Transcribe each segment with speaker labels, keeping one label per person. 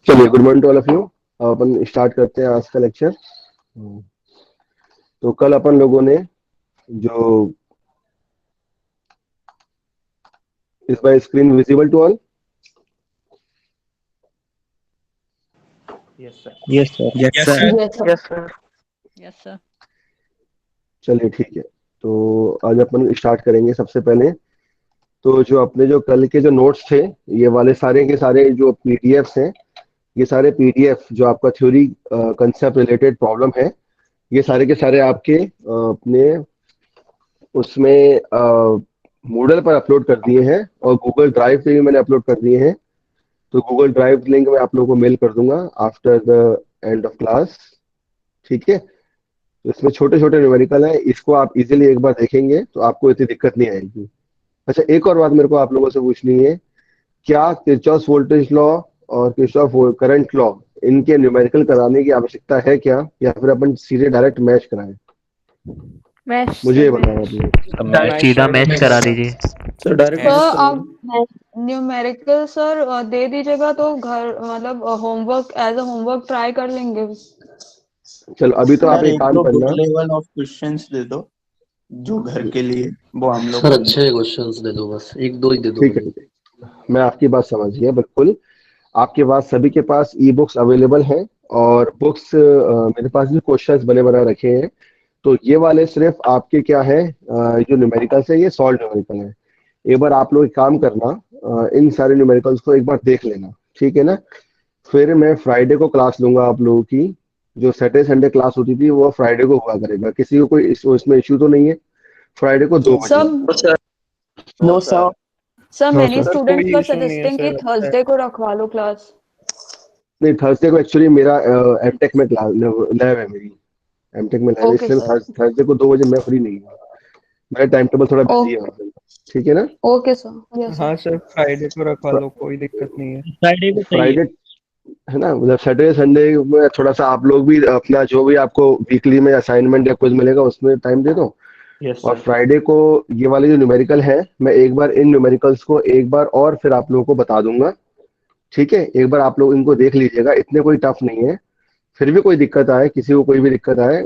Speaker 1: चलिए, good morning to all of you. अपन start करते हैं आज का लेक्चर। तो कल अपन लोगों ने जो इस by screen visible to all.
Speaker 2: Yes, sir.
Speaker 3: Yes, sir.
Speaker 4: Yes,
Speaker 5: Yes,
Speaker 4: sir.
Speaker 5: sir.
Speaker 6: Yes, sir.
Speaker 4: Yes, sir.
Speaker 5: Yes, sir.
Speaker 1: चलिए ठीक है, तो आज अपन स्टार्ट करेंगे। सबसे पहले तो जो अपने जो कल के जो नोट्स थे, ये वाले सारे के सारे जो पीडीएफ्स हैं, ये सारे पीडीएफ जो आपका थ्योरी कंसेप्ट रिलेटेड प्रॉब्लम है, ये सारे के सारे आपके अपने उसमें मूडल पर अपलोड कर दिए हैं और गूगल ड्राइव पे भी मैंने अपलोड कर दिए हैं। तो गूगल ड्राइव लिंक मैं आप लोगों को मेल कर दूंगा after the end of class. ठीक है, तो इसमें छोटे छोटे न्यूमेरिकल हैं, इसको आप इजीली एक बार देखेंगे तो आपको इतनी दिक्कत नहीं आएगी। अच्छा, एक और बात मेरे को आप लोगों से पूछनी है, क्या किरचॉफ वोल्टेज लॉ और किरचॉफ करंट लॉ इनके न्यूमेरिकल कराने की आवश्यकता है क्या, या फिर अपन सीधे डायरेक्ट मैच कराएं?
Speaker 6: मैच
Speaker 1: मुझे ये बताया आपने।
Speaker 3: सीधा मैच करा दीजिए।
Speaker 4: सर डायरेक्ट
Speaker 6: सर आप न्यूमेरिकल सर दे दीजिएगा तो घर मतलब homework as a homework try कर लेंगे।
Speaker 1: चलो, अभी तो आप एक काम करना,
Speaker 4: लेवल ऑफ क्वेश्चंस दे दो जो घर के लिए, वो हम लोग
Speaker 7: सर अच्छे क्वेश्चंस दे दो, बस एक दो ही दे दो।
Speaker 1: ठीक है, मैं आपकी बात समझ गया बिल्कुल। आपके पास सभी के पास ई बुक्स अवेलेबल हैं और बुक्स मेरे पास भी क्वेश्चंस बने बना रखे हैं। तो ये वाले सिर्फ आपके क्या है, जो न्यूमेरिकल्स है ये सॉल्व न्यूमेरिकल है। एक बार आप लोग एक काम करना, इन सारे न्यूमेरिकल्स को एक बार देख लेना, ठीक है ना। फिर मैं फ्राइडे को क्लास लूंगा आप लोगों की। जो सैटरडे संडे क्लास होती थी वो फ्राइडे को हुआ करेगा। किसी को कोई इसमें इश्यू तो नहीं है? फ्राइडे को 2 बजे।
Speaker 6: सब
Speaker 4: no sir.
Speaker 6: Sir
Speaker 1: No,
Speaker 6: many
Speaker 1: sir.
Speaker 6: Students were suggesting कि थर्सडे को रखवा लो क्लास।
Speaker 1: नहीं, थर्सडे को एक्चुअली मेरा एमटेक में क्लास लैब है, मेरी एमटेक में लैब है,
Speaker 6: Okay,
Speaker 1: इसलिए
Speaker 6: sir.
Speaker 1: थर्सडे को 2 बजे मैं फ्री नहीं हूँ। मेरा टाइम टेबल थोड़ा बिजी है वहाँ पे। ठीक है ना?
Speaker 6: Okay sir. यस
Speaker 5: हाँ सर, फ्राइडे को रखवा लो, कोई दिक्कत नहीं है।
Speaker 3: फ्राइडे को चाहिए।
Speaker 1: फ्राइडे है ना, मतलब सैटरडे संडे में थोड़ा सा आप लोग भी अपना जो भी आपको वीकली में असाइनमेंट या कुछ मिलेगा उसमें टाइम दे दो।
Speaker 4: यस
Speaker 1: और
Speaker 4: सर।
Speaker 1: फ्राइडे को ये वाले जो न्यूमेरिकल है, मैं एक बार इन न्यूमेरिकल्स को एक बार और फिर आप लोगों को बता दूंगा। ठीक है, एक बार आप लोग इनको देख लीजिएगा, इतने कोई टफ नहीं है। फिर भी कोई दिक्कत आए, किसी को कोई भी दिक्कत आए,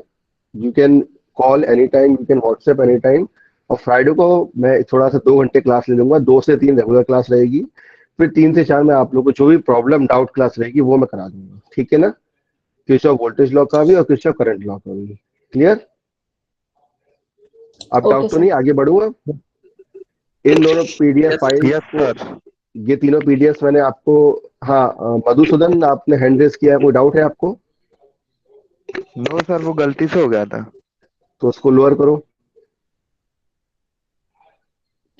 Speaker 1: you can call any time, you can WhatsApp any time. और फ्राइडे को मैं थोड़ा सा 2 घंटे क्लास ले लूंगा, 2 से 3 रेगुलर क्लास रहेगी, फिर 3 से 4 में आप लोग को जो भी प्रॉब्लम डाउट क्लास रहेगी वो मैं करा दूंगा। ठीक है ना? किरचॉफ वोल्टेज लॉ का भी और किरचॉफ करंट लॉ का भी। क्लियर? अब डाउट तो
Speaker 6: sir.
Speaker 1: नहीं, आगे बढ़ूंगा। इन दोनों पीडीएफ फाइल, ये तीनों पीडीएफ मैंने आपको, हाँ मधुसूदन आपने हैंड रेज किया है, कोई डाउट है आपको?
Speaker 8: नो सर, वो गलती से हो गया था।
Speaker 1: तो उसको लोअर करो।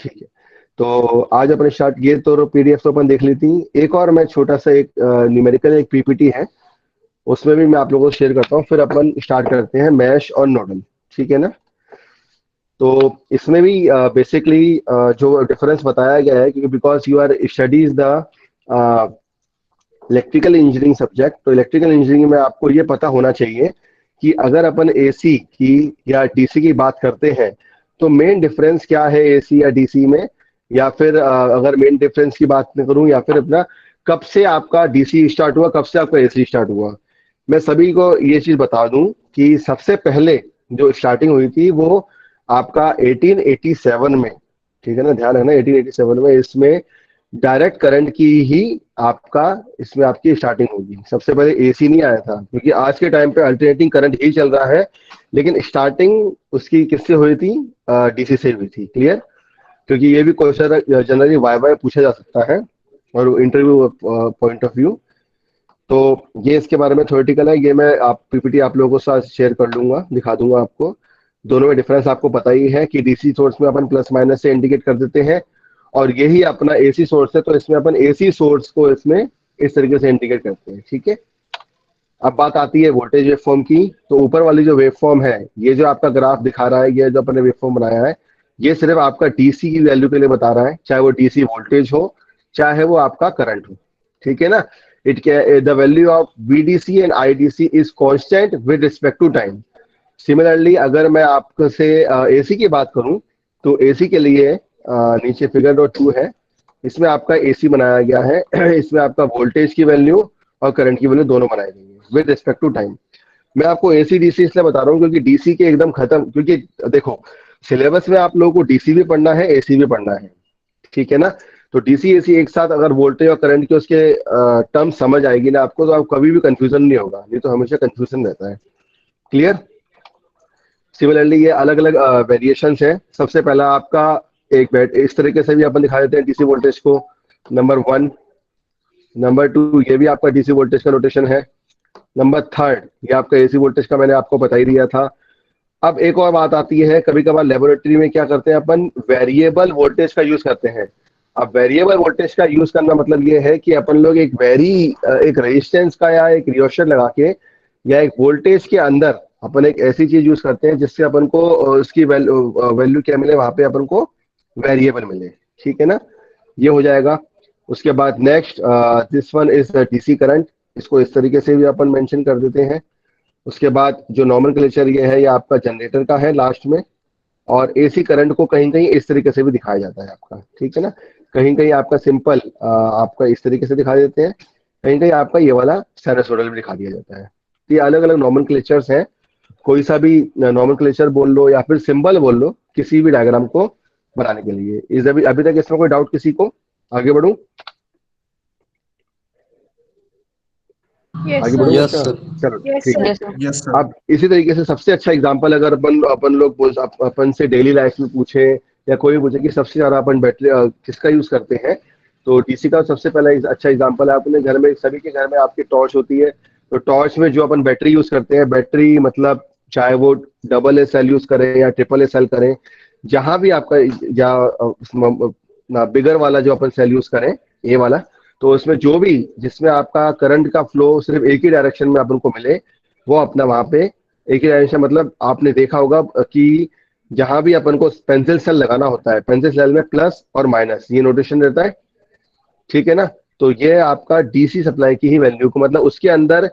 Speaker 1: ठीक है, तो आज अपन स्टार्ट, ये तो पीडीएफ तो अपन देख ली थी। एक और मैं छोटा सा एक न्यूमेरिकल एक पीपीटी है, उसमें भी मैं आप लोगों को शेयर करता हूँ, फिर अपन स्टार्ट करते हैं मैश और नोडल। ठीक है ना? तो इसमें भी बेसिकली जो डिफरेंस बताया गया है, क्योंकि because you are studies the electrical engineering subject, तो इलेक्ट्रिकल इंजीनियरिंग में आपको ये पता होना चाहिए कि अगर अपन एसी की या डीसी की बात करते हैं तो मेन डिफरेंस क्या है एसी या डीसी में, या फिर अगर मेन डिफरेंस की बात मैं करूं, या फिर अपना कब से आपका डीसी स्टार्ट हुआ, कब से आपका एसी स्टार्ट हुआ। मैं सभी को ये चीज बता दूं कि सबसे पहले जो स्टार्टिंग हुई थी वो आपका 1887 में, ठीक है ना, ध्यान है ना, 1887 में इसमें डायरेक्ट करंट की ही आपका इसमें आपकी स्टार्टिंग होगी। सबसे पहले एसी नहीं आया था, क्योंकि आज के टाइम पे अल्टरनेटिंग करंट ही चल रहा है, लेकिन स्टार्टिंग उसकी किससे हुई थी? डीसी से हुई थी। क्लियर? क्योंकि ये भी क्वेश्चन जनरली वाई पूछा जा सकता है और इंटरव्यू पॉइंट ऑफ व्यू। तो ये इसके बारे में थ्योरेटिकल है, ये मैं आप पीपीटी आप लोगों के साथ शेयर कर लूंगा, दिखा दूंगा आपको। दोनों में डिफरेंस आपको पता ही है कि डीसी सोर्स में अपन प्लस माइनस से इंडिकेट कर देते हैं, और यही अपना एसी सोर्स है तो इसमें अपन एसी सोर्स को इसमें इस तरीके से इंडिकेट करते हैं। ठीक है, अब बात आती है वोल्टेज वेव फॉर्म की। तो ऊपर वाली जो वेव फॉर्म है, ये जो आपका ग्राफ दिखा रहा है, ये जो अपने वेव फॉर्म बनाया है, ये सिर्फ आपका डीसी की वैल्यू के लिए बता रहा है, चाहे वो डीसी वोल्टेज हो चाहे वो आपका करंट हो। ठीक है ना? The value of VDC and IDC is constant with respect to time. Similarly अगर मैं आपसे एसी की बात करूं तो एसी के लिए नीचे फिगर नंबर 2 है, इसमें आपका एसी बनाया गया है। इसमें आपका वोल्टेज की वैल्यू और करंट की वैल्यू दोनों बनाई गई है विद रिस्पेक्ट टू टाइम। मैं आपको एसी डीसी इसलिए बता रहा हूँ क्योंकि डीसी के एकदम खत्म, क्योंकि देखो सिलेबस में आप लोगों को डीसी भी पढ़ना है, एसी भी पढ़ना है, ठीक है ना। तो डीसी एसी एक साथ अगर वोल्टेज और करंट के उसके टर्म समझ आएगी ना आपको, तो आप कभी भी कंफ्यूजन नहीं होगा, नहीं तो हमेशा कंफ्यूजन रहता है। क्लियर। सिमिलरली ये अलग अलग वेरिएशंस है। सबसे पहला आपका एक बैट इस तरीके से भी अपन दिखा देते हैं डीसी वोल्टेज को, नंबर 1, नंबर 2 ये भी आपका डीसी वोल्टेज का नोटेशन है, नंबर 3 ये आपका एसी वोल्टेज का मैंने आपको बता ही दिया था। अब एक और बात आती है, कभी कभार लेबोरेटरी में क्या करते हैं अपन, वेरिएबल वोल्टेज का यूज करते हैं। अब वेरिएबल वोल्टेज का यूज करना मतलब ये है कि अपन लोग एक रेजिस्टेंस का या एक रियोस्टेट लगा के या एक वोल्टेज के अंदर अपन एक ऐसी चीज यूज करते हैं जिससे अपन को उसकी वैल्यू क्या मिले, वहां पे अपन को वेरिएबल मिले, ठीक है ना। ये हो जाएगा। उसके बाद next this one is DC current, इसको इस तरीके से भी अपन मेंशन कर देते हैं। उसके बाद जो नॉमेनक्लेचर ये है, ये आपका जनरेटर का है लास्ट में, और एसी करंट को कहीं कहीं इस तरीके से भी दिखाया जाता है आपका, ठीक है ना। कहीं कहीं आपका सिंपल आपका इस तरीके से दिखा देते हैं, कहीं कहीं आपका ये वाला साइनसोइडल भी दिखा दिया जाता है। तो ये अलग अलग नॉमेनक्लेचर्स हैं, कोई सा भी नॉमेनक्लेचर बोल लो या फिर सिंबल बोल लो किसी भी डायग्राम को बनाने के लिए। इस अभी तक इसमें कोई डाउट किसी को? आगे बढ़ूं?
Speaker 6: यस
Speaker 1: आगे
Speaker 6: सर।
Speaker 1: बढ़ूं
Speaker 7: यस
Speaker 1: बच्चा?
Speaker 7: सर।
Speaker 1: चलो
Speaker 6: यस
Speaker 1: ठीक है।
Speaker 6: सर।
Speaker 4: Yes sir.
Speaker 1: अब इसी तरीके से सबसे अच्छा एग्जांपल अगर अपन लोग अपन से डेली लाइफ में पूछे या कोई पूछे कि सबसे ज्यादा अपन बैटरी किसका यूज करते हैं, तो डीसी का सबसे पहला अच्छा एग्जांपल है। अपने घर में, सभी के घर में आपकी टॉर्च होती है, तो टॉर्च में जो अपन बैटरी यूज करते हैं, बैटरी मतलब चाहे वो डबल ए सेल यूज करें या ट्रिपल ए सेल करें, जहां भी आपका या बिगर वाला जो अपन सेल यूज करें, ये वाला, तो उसमें जो भी जिसमें आपका करंट का फ्लो सिर्फ एक ही डायरेक्शन में अपन को मिले, वो अपना वहां पे एक ही डायरेक्शन, मतलब आपने देखा होगा कि जहां भी अपन को पेंसिल सेल लगाना होता है, पेंसिल सेल में प्लस और माइनस ये नोटेशन रहता है, ठीक है ना। तो ये आपका डीसी सप्लाई की ही वैल्यू को, मतलब उसके अंदर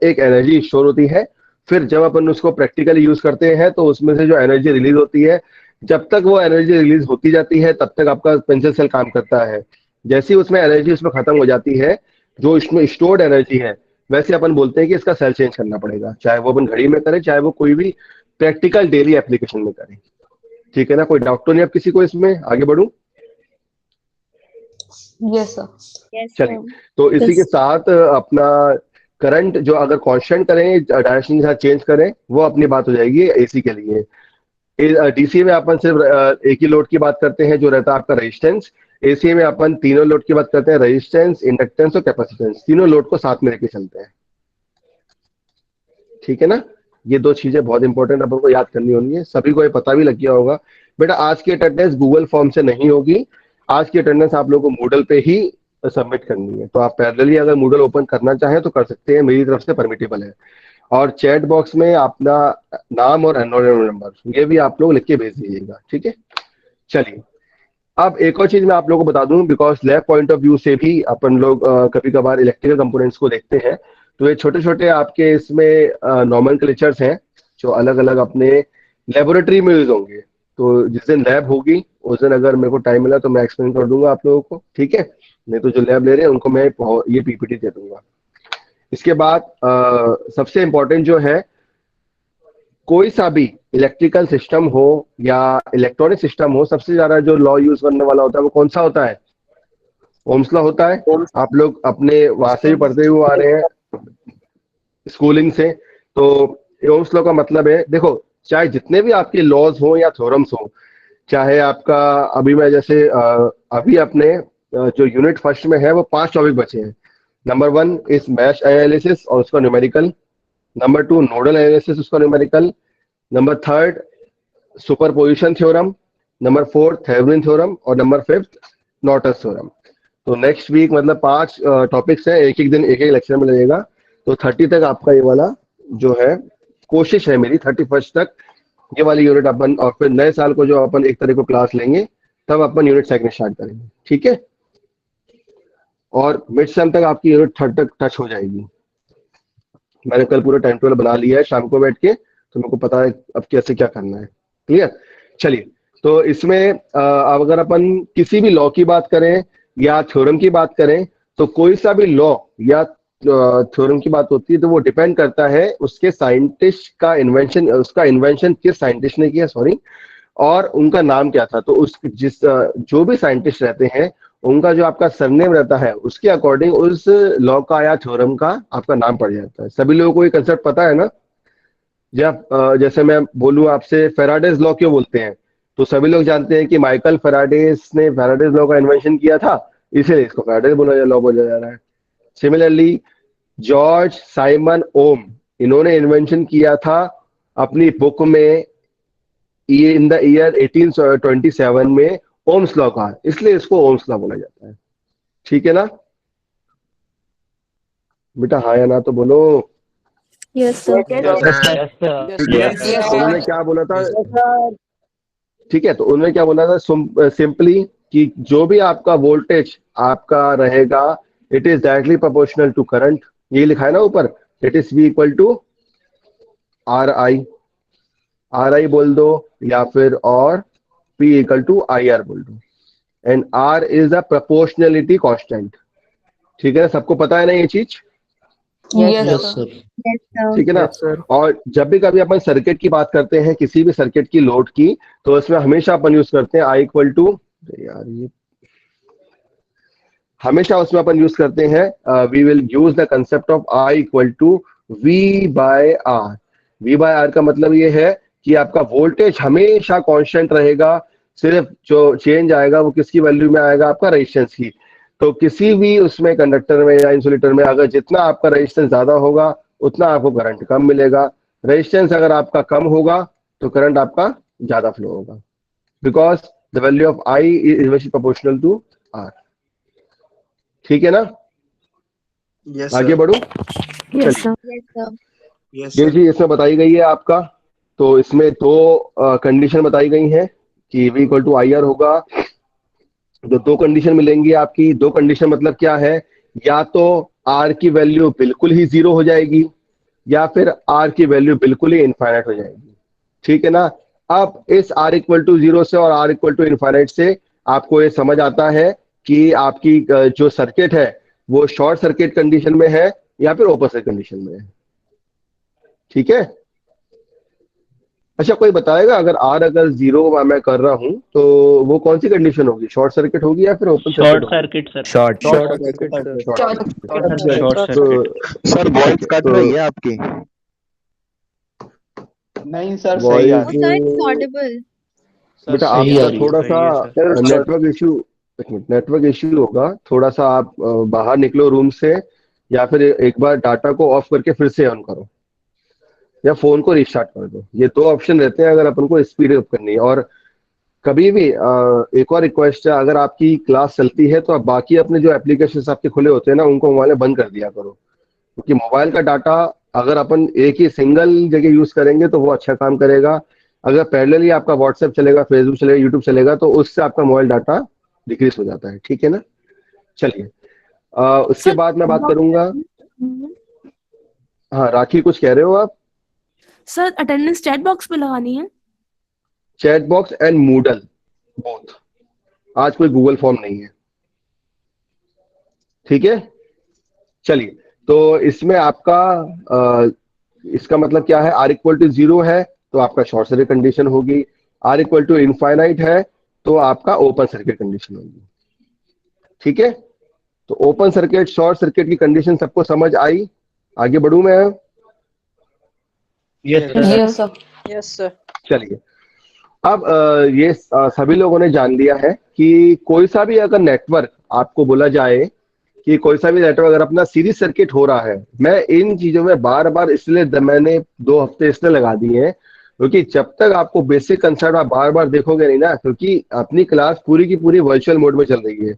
Speaker 1: एक एनर्जी स्टोर होती है। फिर जब अपन उसको प्रैक्टिकली यूज करते हैं तो उसमें से जो एनर्जी रिलीज होती है, जब तक वो एनर्जी रिलीज होती जाती है तब तक आपका पेंसिल सेल काम करता है। जैसे ही उसमें एनर्जी उसमें खत्म हो जाती है, जो इसमें स्टोर्ड एनर्जी है, वैसे अपन बोलते हैं कि इसका सेल चेंज करना पड़ेगा, चाहे वो अपन घड़ी में करें, चाहे वो कोई भी प्रैक्टिकल डेली एप्लीकेशन में करें, ठीक है ना। कोई डाउट तो नहीं अब किसी को इसमें? आगे बढ़ूं?
Speaker 6: Yes sir.
Speaker 1: चलिए, तो इसी के साथ अपना करंट जो अगर कांस्टेंट करें, डायरेक्शन के साथ चेंज करें, वो अपनी बात हो जाएगी एसी के लिए। डीसी में अपन सिर्फ एक ही लोड की बात करते हैं जो रहता है आपका रेजिस्टेंस। एसी में अपन तीनों लोड की बात करते हैं, रेजिस्टेंस, इंडक्टेंस और कैपेसिटेंस, तीनों लोड को साथ में लेके चलते हैं, ठीक है ना। ये दो चीजें बहुत इंपॉर्टेंट अपन को याद करनी होनी है, सभी को ये पता भी लग गया होगा। बेटा आज की अटेंडेंस गूगल फॉर्म से नहीं होगी, आज की अटेंडेंस आप लोगों को मूडल पे ही सबमिट करनी है। तो आप पैरेलली अगर मूडल ओपन करना चाहें तो कर सकते हैं, मेरी तरफ से परमिटेबल है। और चैट बॉक्स में अपना नाम और एनरोलमेंट नंबर ये भी आप लोग लिख के भेज दीजिएगा, ठीक है। चलिए, अब एक और चीज मैं आप लोगों को बता दूं, because lab point of view से भी अपन लोग कभी कभार इलेक्ट्रिकल कंपोनेंट्स को देखते हैं, तो ये छोटे छोटे आपके इसमें नॉमेनक्लेचर्स हैं जो अलग अलग अपने लेबोरेटरी में यूज होंगे। तो जिस दिन लैब होगी उस दिन अगर मेरे को टाइम मिला तो मैं एक्सप्लेन कर दूंगा आप लोगों को, ठीक है। नहीं तो जो लैब ले रहे हैं उनको मैं ये पीपीटी दे दूंगा। इसके बाद सबसे इंपॉर्टेंट जो है, कोई सा भी इलेक्ट्रिकल सिस्टम हो या इलेक्ट्रॉनिक सिस्टम हो, सबसे ज्यादा जो लॉ यूज करने वाला होता है वो कौन सा होता है? ओम्स लॉ होता है। आप लोग अपने वहां से भी पढ़ते हुए आ रहे हैं स्कूलिंग से। तो ओम्स लॉ का मतलब है, देखो चाहे जितने भी आपके लॉज हो या थ्योरम्स हो, चाहे आपका अभी मैं जैसे अभी अपने जो यूनिट फर्स्ट में है वो 5 टॉपिक बचे हैं। नंबर 1 इज मैश एनालिसिस और उसका न्यूमेरिकल, नंबर 2 नोडल एनालिसिस उसका numerical, number 3 superposition theorem, number 4 Thevenin theorem और नंबर 5 नॉर्टन्स थ्योरम। तो नेक्स्ट वीक मतलब 5 टॉपिक्स हैं, एक एक दिन एक एक लेक्चर में लगेगा। तो 30 तक आपका ये वाला जो है, कोशिश है मेरी 31 तक ये वाली यूनिट अपन, और फिर नए साल को जो अपन एक तरह को क्लास लेंगे तब अपन यूनिट सेकंड स्टार्ट करेंगे, ठीक है। और मिड सेम तक आपकी यूनिट 3 तक टच हो जाएगी। मैंने कल पूरा टाइम टेबल बना लिया है शाम को बैठ के, तो मेरे को पता है अब कैसे क्या करना है। क्लियर? चलिए, तो इसमें अब अगर अपन किसी भी लॉ की बात करें या थ्योरम की बात करें, तो कोई सा भी लॉ या थ्योरम की बात होती है तो वो डिपेंड करता है उसके साइंटिस्ट का इन्वेंशन, उसका इन्वेंशन किस साइंटिस्ट ने किया, सॉरी, और उनका नाम क्या था। तो उस जो भी साइंटिस्ट रहते हैं उनका जो आपका सरनेम रहता है उसके अकॉर्डिंग उस लॉ का या थ्योरम का आपका नाम पड़ जाता है। सभी लोगों को ये कंसेप्ट पता है ना। जब जैसे मैं बोलूं आपसे फेराडेज लॉ क्यों बोलते हैं, तो सभी लोग जानते हैं कि माइकल फेराडेज ने फेराडेज लॉ का इन्वेंशन किया था, इसीलिए इसको फेराडेज लॉ बोला जा रहा है। सिमिलरली जॉर्ज साइमन ओम, इन्होंने इन्वेंशन किया था अपनी बुक में इन द ईयर 1827 में ओम्स लॉ का, इसलिए इसको ओम्स लॉ बोला जाता है। ठीक है ना बेटा, हाँ या ना तो बोलो।
Speaker 2: Yes sir.
Speaker 1: उन्होंने क्या बोला था, ठीक है, तो उन्होंने क्या बोला था सिंपली कि जो भी आपका वोल्टेज आपका रहेगा it is directly proportional to current. ये लिखा है ना ऊपर, it is V equal to RI बोल दो या फिर और P इक्वल टू IR बोल दो, and R is the proportionality constant. ठीक है ना, सबको पता है ना ये चीज?
Speaker 6: Yes
Speaker 7: yes
Speaker 6: sir.
Speaker 7: सर।
Speaker 1: ठीक है ना।
Speaker 5: Yes, sir.
Speaker 1: और जब भी कभी अपन सर्किट की बात करते हैं, किसी भी सर्किट की लोड की, तो इसमें हमेशा अपन यूज करते हैं I इक्वल टू, यार ये हमेशा उसमें अपन यूज करते हैं we will use the concept of I equal to V by R। V by R का मतलब ये है कि आपका वोल्टेज हमेशा कांस्टेंट रहेगा, सिर्फ जो चेंज आएगा वो किसकी वैल्यू में आएगा, आपका रेजिस्टेंस की। तो किसी भी उसमें कंडक्टर में या इंसुलेटर में अगर जितना आपका रेजिस्टेंस ज्यादा होगा उतना आपको करंट कम मिलेगा, रेजिस्टेंस अगर आपका कम होगा तो करंट आपका ज्यादा फ्लो होगा, because the value of I is inversely proportional to R। ठीक है ना,
Speaker 4: यस
Speaker 1: आगे
Speaker 4: सर।
Speaker 1: बढ़ू।
Speaker 2: Yes sir.
Speaker 4: यस
Speaker 1: ये
Speaker 4: सर।
Speaker 1: जी इसमें बताई गई है आपका, तो इसमें दो कंडीशन बताई गई हैं कि V इक्वल टू IR होगा। तो दो कंडीशन मिलेंगी आपकी। दो कंडीशन मतलब क्या है, या तो R की वैल्यू बिल्कुल ही जीरो हो जाएगी या फिर R की वैल्यू बिल्कुल ही इनफाइनाइट हो जाएगी। ठीक है ना। अब इस R इक्वल टू जीरो से और R इक्वल टू इनफाइनाइट से आपको ये समझ आता है कि आपकी जो सर्किट है वो शॉर्ट सर्किट कंडीशन में है या फिर ओपन सर्किट कंडीशन में है। ठीक है। अच्छा, कोई बताएगा अगर R अगर जीरो मैं कर रहा हूं तो वो कौन सी कंडीशन होगी, शॉर्ट सर्किट होगी या फिर ओपन
Speaker 3: शॉर्ट
Speaker 1: सर्किट होगी?
Speaker 3: Circuit sir.
Speaker 8: Short
Speaker 5: Short
Speaker 8: short
Speaker 5: circuit, sir.
Speaker 3: Short circuit.
Speaker 1: तो
Speaker 8: सर वॉइस कट
Speaker 1: तो
Speaker 8: रही है आपकी।
Speaker 4: नहीं सर, सही आ
Speaker 1: वॉइस
Speaker 4: रही है।
Speaker 2: ऑडिबल।
Speaker 4: सर
Speaker 1: बेटा
Speaker 4: सही
Speaker 1: आपका
Speaker 4: आ रही है,
Speaker 1: थोड़ा
Speaker 4: सही
Speaker 1: सा
Speaker 4: है सर।
Speaker 1: नेटवर्क इशू, एक मिनट, नेटवर्क इशू होगा थोड़ा सा। आप बाहर निकलो रूम से या फिर एक बार डाटा को ऑफ करके फिर से ऑन करो या फोन को रिस्टार्ट कर दो। ये दो ऑप्शन रहते हैं अगर अपन को स्पीड अप करनी है। और कभी भी एक और रिक्वेस्ट है, अगर आपकी क्लास चलती है तो आप बाकी अपने जो एप्लीकेशंस आपके खुले होते हैं ना उनको मोबाइल में बंद कर दिया करो, क्योंकि मोबाइल का डाटा अगर अपन एक ही सिंगल जगह यूज करेंगे तो वो अच्छा काम करेगा। अगर पैरेलली आपका व्हाट्सएप चलेगा, फेसबुक चलेगा, यूट्यूब चलेगा तो उससे आपका मोबाइल डाटा डिक्रीज हो जाता है। ठीक है ना। चलिए उसके
Speaker 2: सर
Speaker 1: बाद मैं बात करूंगा। हाँ राखी, कुछ कह रहे हो आप?
Speaker 2: सर अटेंडेंस चैट बॉक्स पे लगानी है।
Speaker 1: Chat box and Moodle both, आज कोई गूगल फॉर्म नहीं है। ठीक है। चलिए, तो इसमें आपका इसका मतलब क्या है, R इक्वल टू जीरो है तो आपका शॉर्ट सर्किट कंडीशन होगी, R इक्वल टू इनफाइनाइट है तो आपका ओपन सर्किट कंडीशन होगी। ठीक है। तो ओपन सर्किट शॉर्ट सर्किट की कंडीशन सबको समझ आई? आगे बढ़ू मैं?
Speaker 3: Yes sir.
Speaker 6: Yes sir.
Speaker 5: Yes, sir.
Speaker 1: चलिए, अब ये सभी लोगों ने जान लिया है कि कोई सा भी अगर नेटवर्क आपको बोला जाए कि कोई सा भी नेटवर्क अगर अपना सीरीज सर्किट हो रहा है, मैं इन चीजों में बार बार इसलिए मैंने 2 हफ्ते इसलिए लगा दिए हैं क्योंकि जब तक आपको बेसिक कंसेप्ट आप बार बार देखोगे नहीं ना, क्योंकि अपनी क्लास पूरी की पूरी वर्चुअल मोड में चल रही है।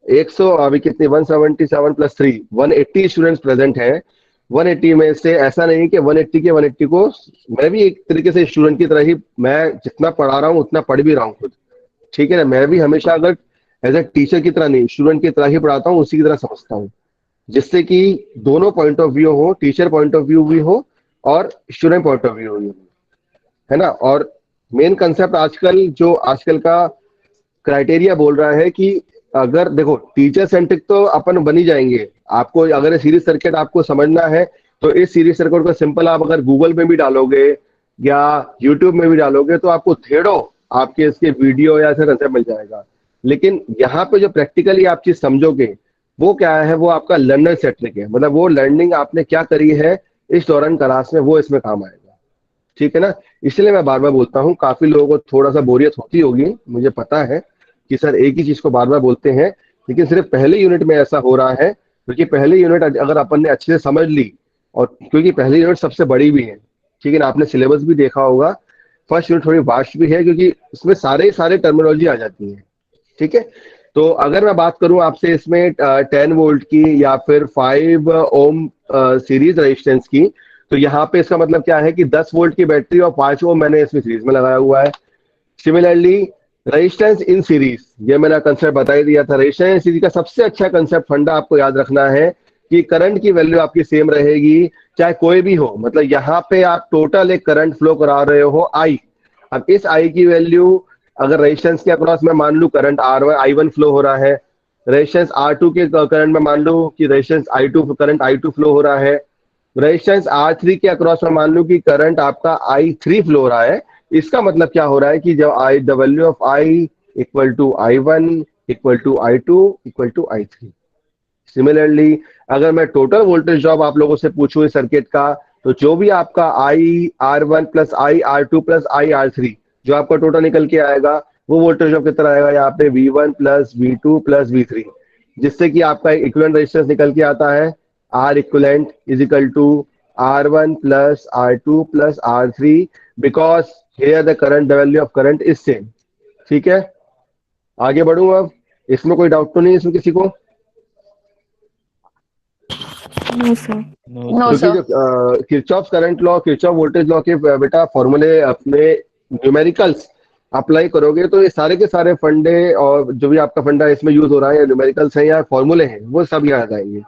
Speaker 1: 100 अभी कितनी 177 प्लस 3 180 स्टूडेंट्स प्रेजेंट हैं। 180 में से ऐसा नहीं कि 180 के 180 को मैं भी एक तरीके से स्टूडेंट की तरह ही, मैं जितना पढ़ा रहा हूँ उतना पढ़ भी रहा हूँ खुद। ठीक है ना। मैं भी हमेशा अगर एज ए टीचर की तरह नहीं, स्टूडेंट की तरह ही पढ़ाता हूँ, उसी की तरह समझता हूँ, जिससे कि दोनों पॉइंट ऑफ व्यू हो, टीचर पॉइंट ऑफ व्यू भी हो और स्टूडेंट पॉइंट ऑफ व्यू भी हो, है ना। और मेन कंसेप्ट आजकल जो आजकल का क्राइटेरिया बोल रहा है कि अगर देखो टीचर सेंट्रिक तो अपन बन ही जाएंगे। आपको अगर सीरीज सर्किट आपको समझना है तो इस सीरीज सर्किट को सिंपल आप अगर गूगल में भी डालोगे या यूट्यूब में भी डालोगे तो आपको ढेरों आपके इसके वीडियो या ऐसा कंसेप्ट मिल जाएगा। लेकिन यहाँ पे जो प्रैक्टिकली आप चीज समझोगे वो क्या है, वो आपका लर्नर सेंट्रिक है। मतलब वो लर्निंग आपने क्या करी है इस दौरान क्लास में, वो इसमें काम आएगा। ठीक है ना। इसलिए मैं बार बार बोलता हूँ, काफी लोगों को थोड़ा सा बोरियत होती होगी, मुझे पता है कि सर एक ही चीज को बार बार बोलते हैं, लेकिन सिर्फ पहले यूनिट में ऐसा हो रहा है क्योंकि पहले यूनिट अगर अपन ने अच्छे से समझ ली, और क्योंकि पहली यूनिट सबसे बड़ी भी है, ठीक है ना, आपने सिलेबस भी देखा होगा, फर्स्ट यूनिट थोड़ी वास्ट भी है क्योंकि इसमें सारे टर्मिनोलॉजी आ जाती है। ठीक है। तो अगर मैं बात करूं आपसे इसमें 10 वोल्ट की या फिर 5 ओम सीरीज रेजिस्टेंस की, तो यहाँ पे इसका मतलब क्या है कि 10 वोल्ट की बैटरी और 5 ओम मैंने इसमें सीरीज में लगाया हुआ है। सिमिलरली रेजिस्टेंस इन सीरीज, ये मैंने कंसेप्ट बता ही दिया था। रेजिस्टेंस इन सीरीज का सबसे अच्छा कंसेप्ट फंडा आपको याद रखना है कि करंट की वैल्यू आपकी सेम रहेगी चाहे कोई भी हो। मतलब यहाँ पे आप टोटल एक करंट फ्लो करा रहे हो आई। अब इस आई की वैल्यू अगर रेजिस्टेंस के अक्रॉस में मान लू करंट R1 I1 फ्लो हो रहा है, रेजिस्टेंस R2 के करंट में मान लो कि resistance I2 current I2 flow हो रहा है, रेजिस्टेंस R3 के अक्रॉस में मान लो कि करंट आपका I3 फ्लो हो रहा है। इसका मतलब क्या हो रहा है कि जब the value of I equal to I1 equal to I2 equal to I3। Similarly अगर मैं टोटल वोल्टेज ड्रॉप आप लोगों से पूछूं इस सर्किट का, तो जो भी आपका IR1 plus IR2 plus IR3 जो आपका टोटल निकल के आएगा वो वोल्टेज ड्रॉप कितना आएगा यहाँ पे V1 plus V2 plus V3, जिससे कि आपका इक्विवेलेंट रेजिस्टेंस निकल के आता है R equivalent is equal to R1 plus R2 plus R3 because here the current the value of current is same. ठीक है, आगे बढ़ूं अब। इसमें कोई डाउट तो नहीं है इसमें किसी को?
Speaker 2: No sir.
Speaker 6: नो
Speaker 1: क्योंकि
Speaker 6: सर।
Speaker 1: जो Kirchhoff current law, Kirchhoff voltage law के बेटा फॉर्मूले अपने न्यूमेरिकल्स अप्लाई करोगे तो ये सारे के सारे फंडे और जो भी आपका फंडा इसमें यूज हो रहा है या न्यूमेरिकल्स हैं या फॉर्मूले हैं वो सब यहाँ आ जाएंगे।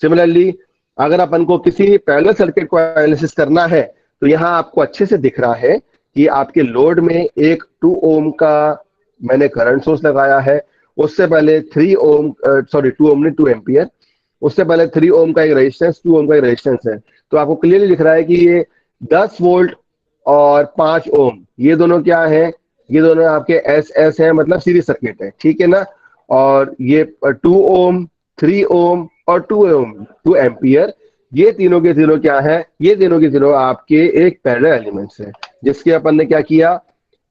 Speaker 1: सिमिलरली अगर अपन को किसी पैरेलल सर्किट को एनालिसिस करना है तो यहाँ आपको अच्छे से दिख रहा है कि आपके लोड में एक 2 ओम का मैंने करंट सोर्स लगाया है, उससे पहले 3 ओम 2 ओम नहीं 2 एम्पियर, उससे पहले 3 ओम का एक रेजिस्टेंस 2 ओम का एक रेजिस्टेंस है। तो आपको क्लियरली दिख रहा है कि ये 10 वोल्ट और 5 ओम ये दोनों क्या है, ये दोनों आपके एस है, मतलब सीरीज सर्किट है। ठीक है ना। और ये 2 ओम 3 ओम और 2 एम्पियर ये तीनों के तीनों क्या है, ये तीनों के तीनों आपके एक पैरेलल एलिमेंट्स है जिसके अपन ने क्या किया,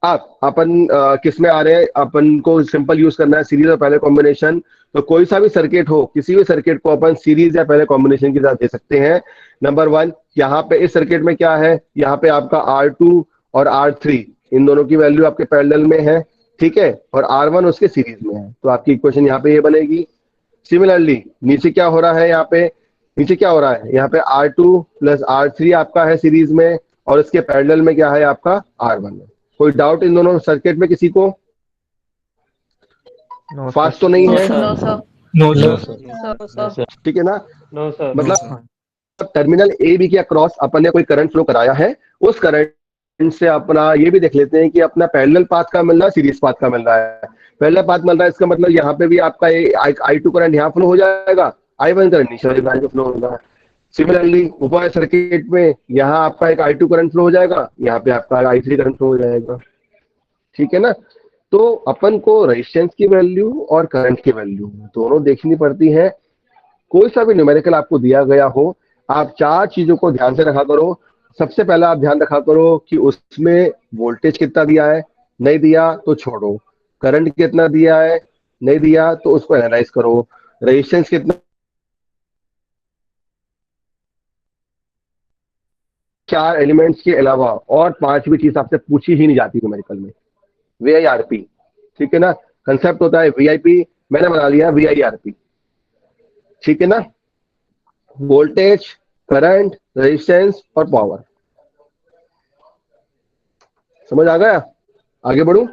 Speaker 1: अब अपन किस में आ रहे हैं, अपन को सिंपल यूज करना है सीरीज और पहले कॉम्बिनेशन। तो कोई सा भी सर्किट हो, किसी भी सर्किट को अपन सीरीज या पहले कॉम्बिनेशन के साथ दे सकते हैं। नंबर 1 यहाँ पे इस सर्किट में क्या है, यहाँ पे आपका R2 और R3 इन दोनों की वैल्यू आपके पैरेलल में है। ठीक है, और R1 उसके सीरीज में है, तो आपकी इक्वेशन यहाँ पे ये बनेगी। सिमिलरली नीचे क्या हो रहा है, यहाँ पे नीचे क्या हो रहा है, यहाँ पे R2 प्लस R3 आपका है सीरीज में और इसके पैरेलल में क्या है आपका R1 है। कोई डाउट इन दोनों सर्किट में किसी को? फास्ट तो नहीं है?
Speaker 6: No sir.
Speaker 3: No
Speaker 6: sir.
Speaker 1: ठीक है ना।
Speaker 3: No sir.
Speaker 1: मतलब टर्मिनल ए बी के अक्रॉस अपन ने कोई करंट फ्लो कराया है, उस करंट से अपना ये भी देख लेते हैं कि अपना पैरेलल पाथ का मिल रहा है सीरीज पाथ का मिल रहा है। पैरेलल पाथ मिल रहा है इसका मतलब यहाँ पे भी आपका I2 करंट यहाँ फ्लो हो जाएगा, I1 करंट नीचे वाली ब्रांच में फ्लो होगा। सिमिलरली ऊपर सर्किट में यहाँ आपका एक I2 करंट फ्लो हो जाएगा, यहाँ पे आपका I3 करंट फ्लो हो जाएगा। ठीक है ना। तो अपन को रेजिस्टेंस की वैल्यू और करंट की वैल्यू दोनों देखनी पड़ती है। कोई सा भी न्यूमेरिकल आपको दिया गया हो, आप 4 चीजों को ध्यान से रखा करो। सबसे पहला आप ध्यान रखा करो कि उसमें वोल्टेज कितना दिया है, नहीं दिया तो छोड़ो। करंट कितना दिया है, नहीं दिया तो उसको एनालाइज करो। रेजिस्टेंस कितना, 4 एलिमेंट्स के अलावा और 5वीं चीज आपसे पूछी ही नहीं जाती न्यूमेरिकल में, VIRP। ठीक है ना। कंसेप्ट होता है VIP, मैंने बना लिया VIRP। ठीक है ना। वोल्टेज, करंट, रेजिस्टेंस और पावर। समझ आ गया? आगे बढ़ूं?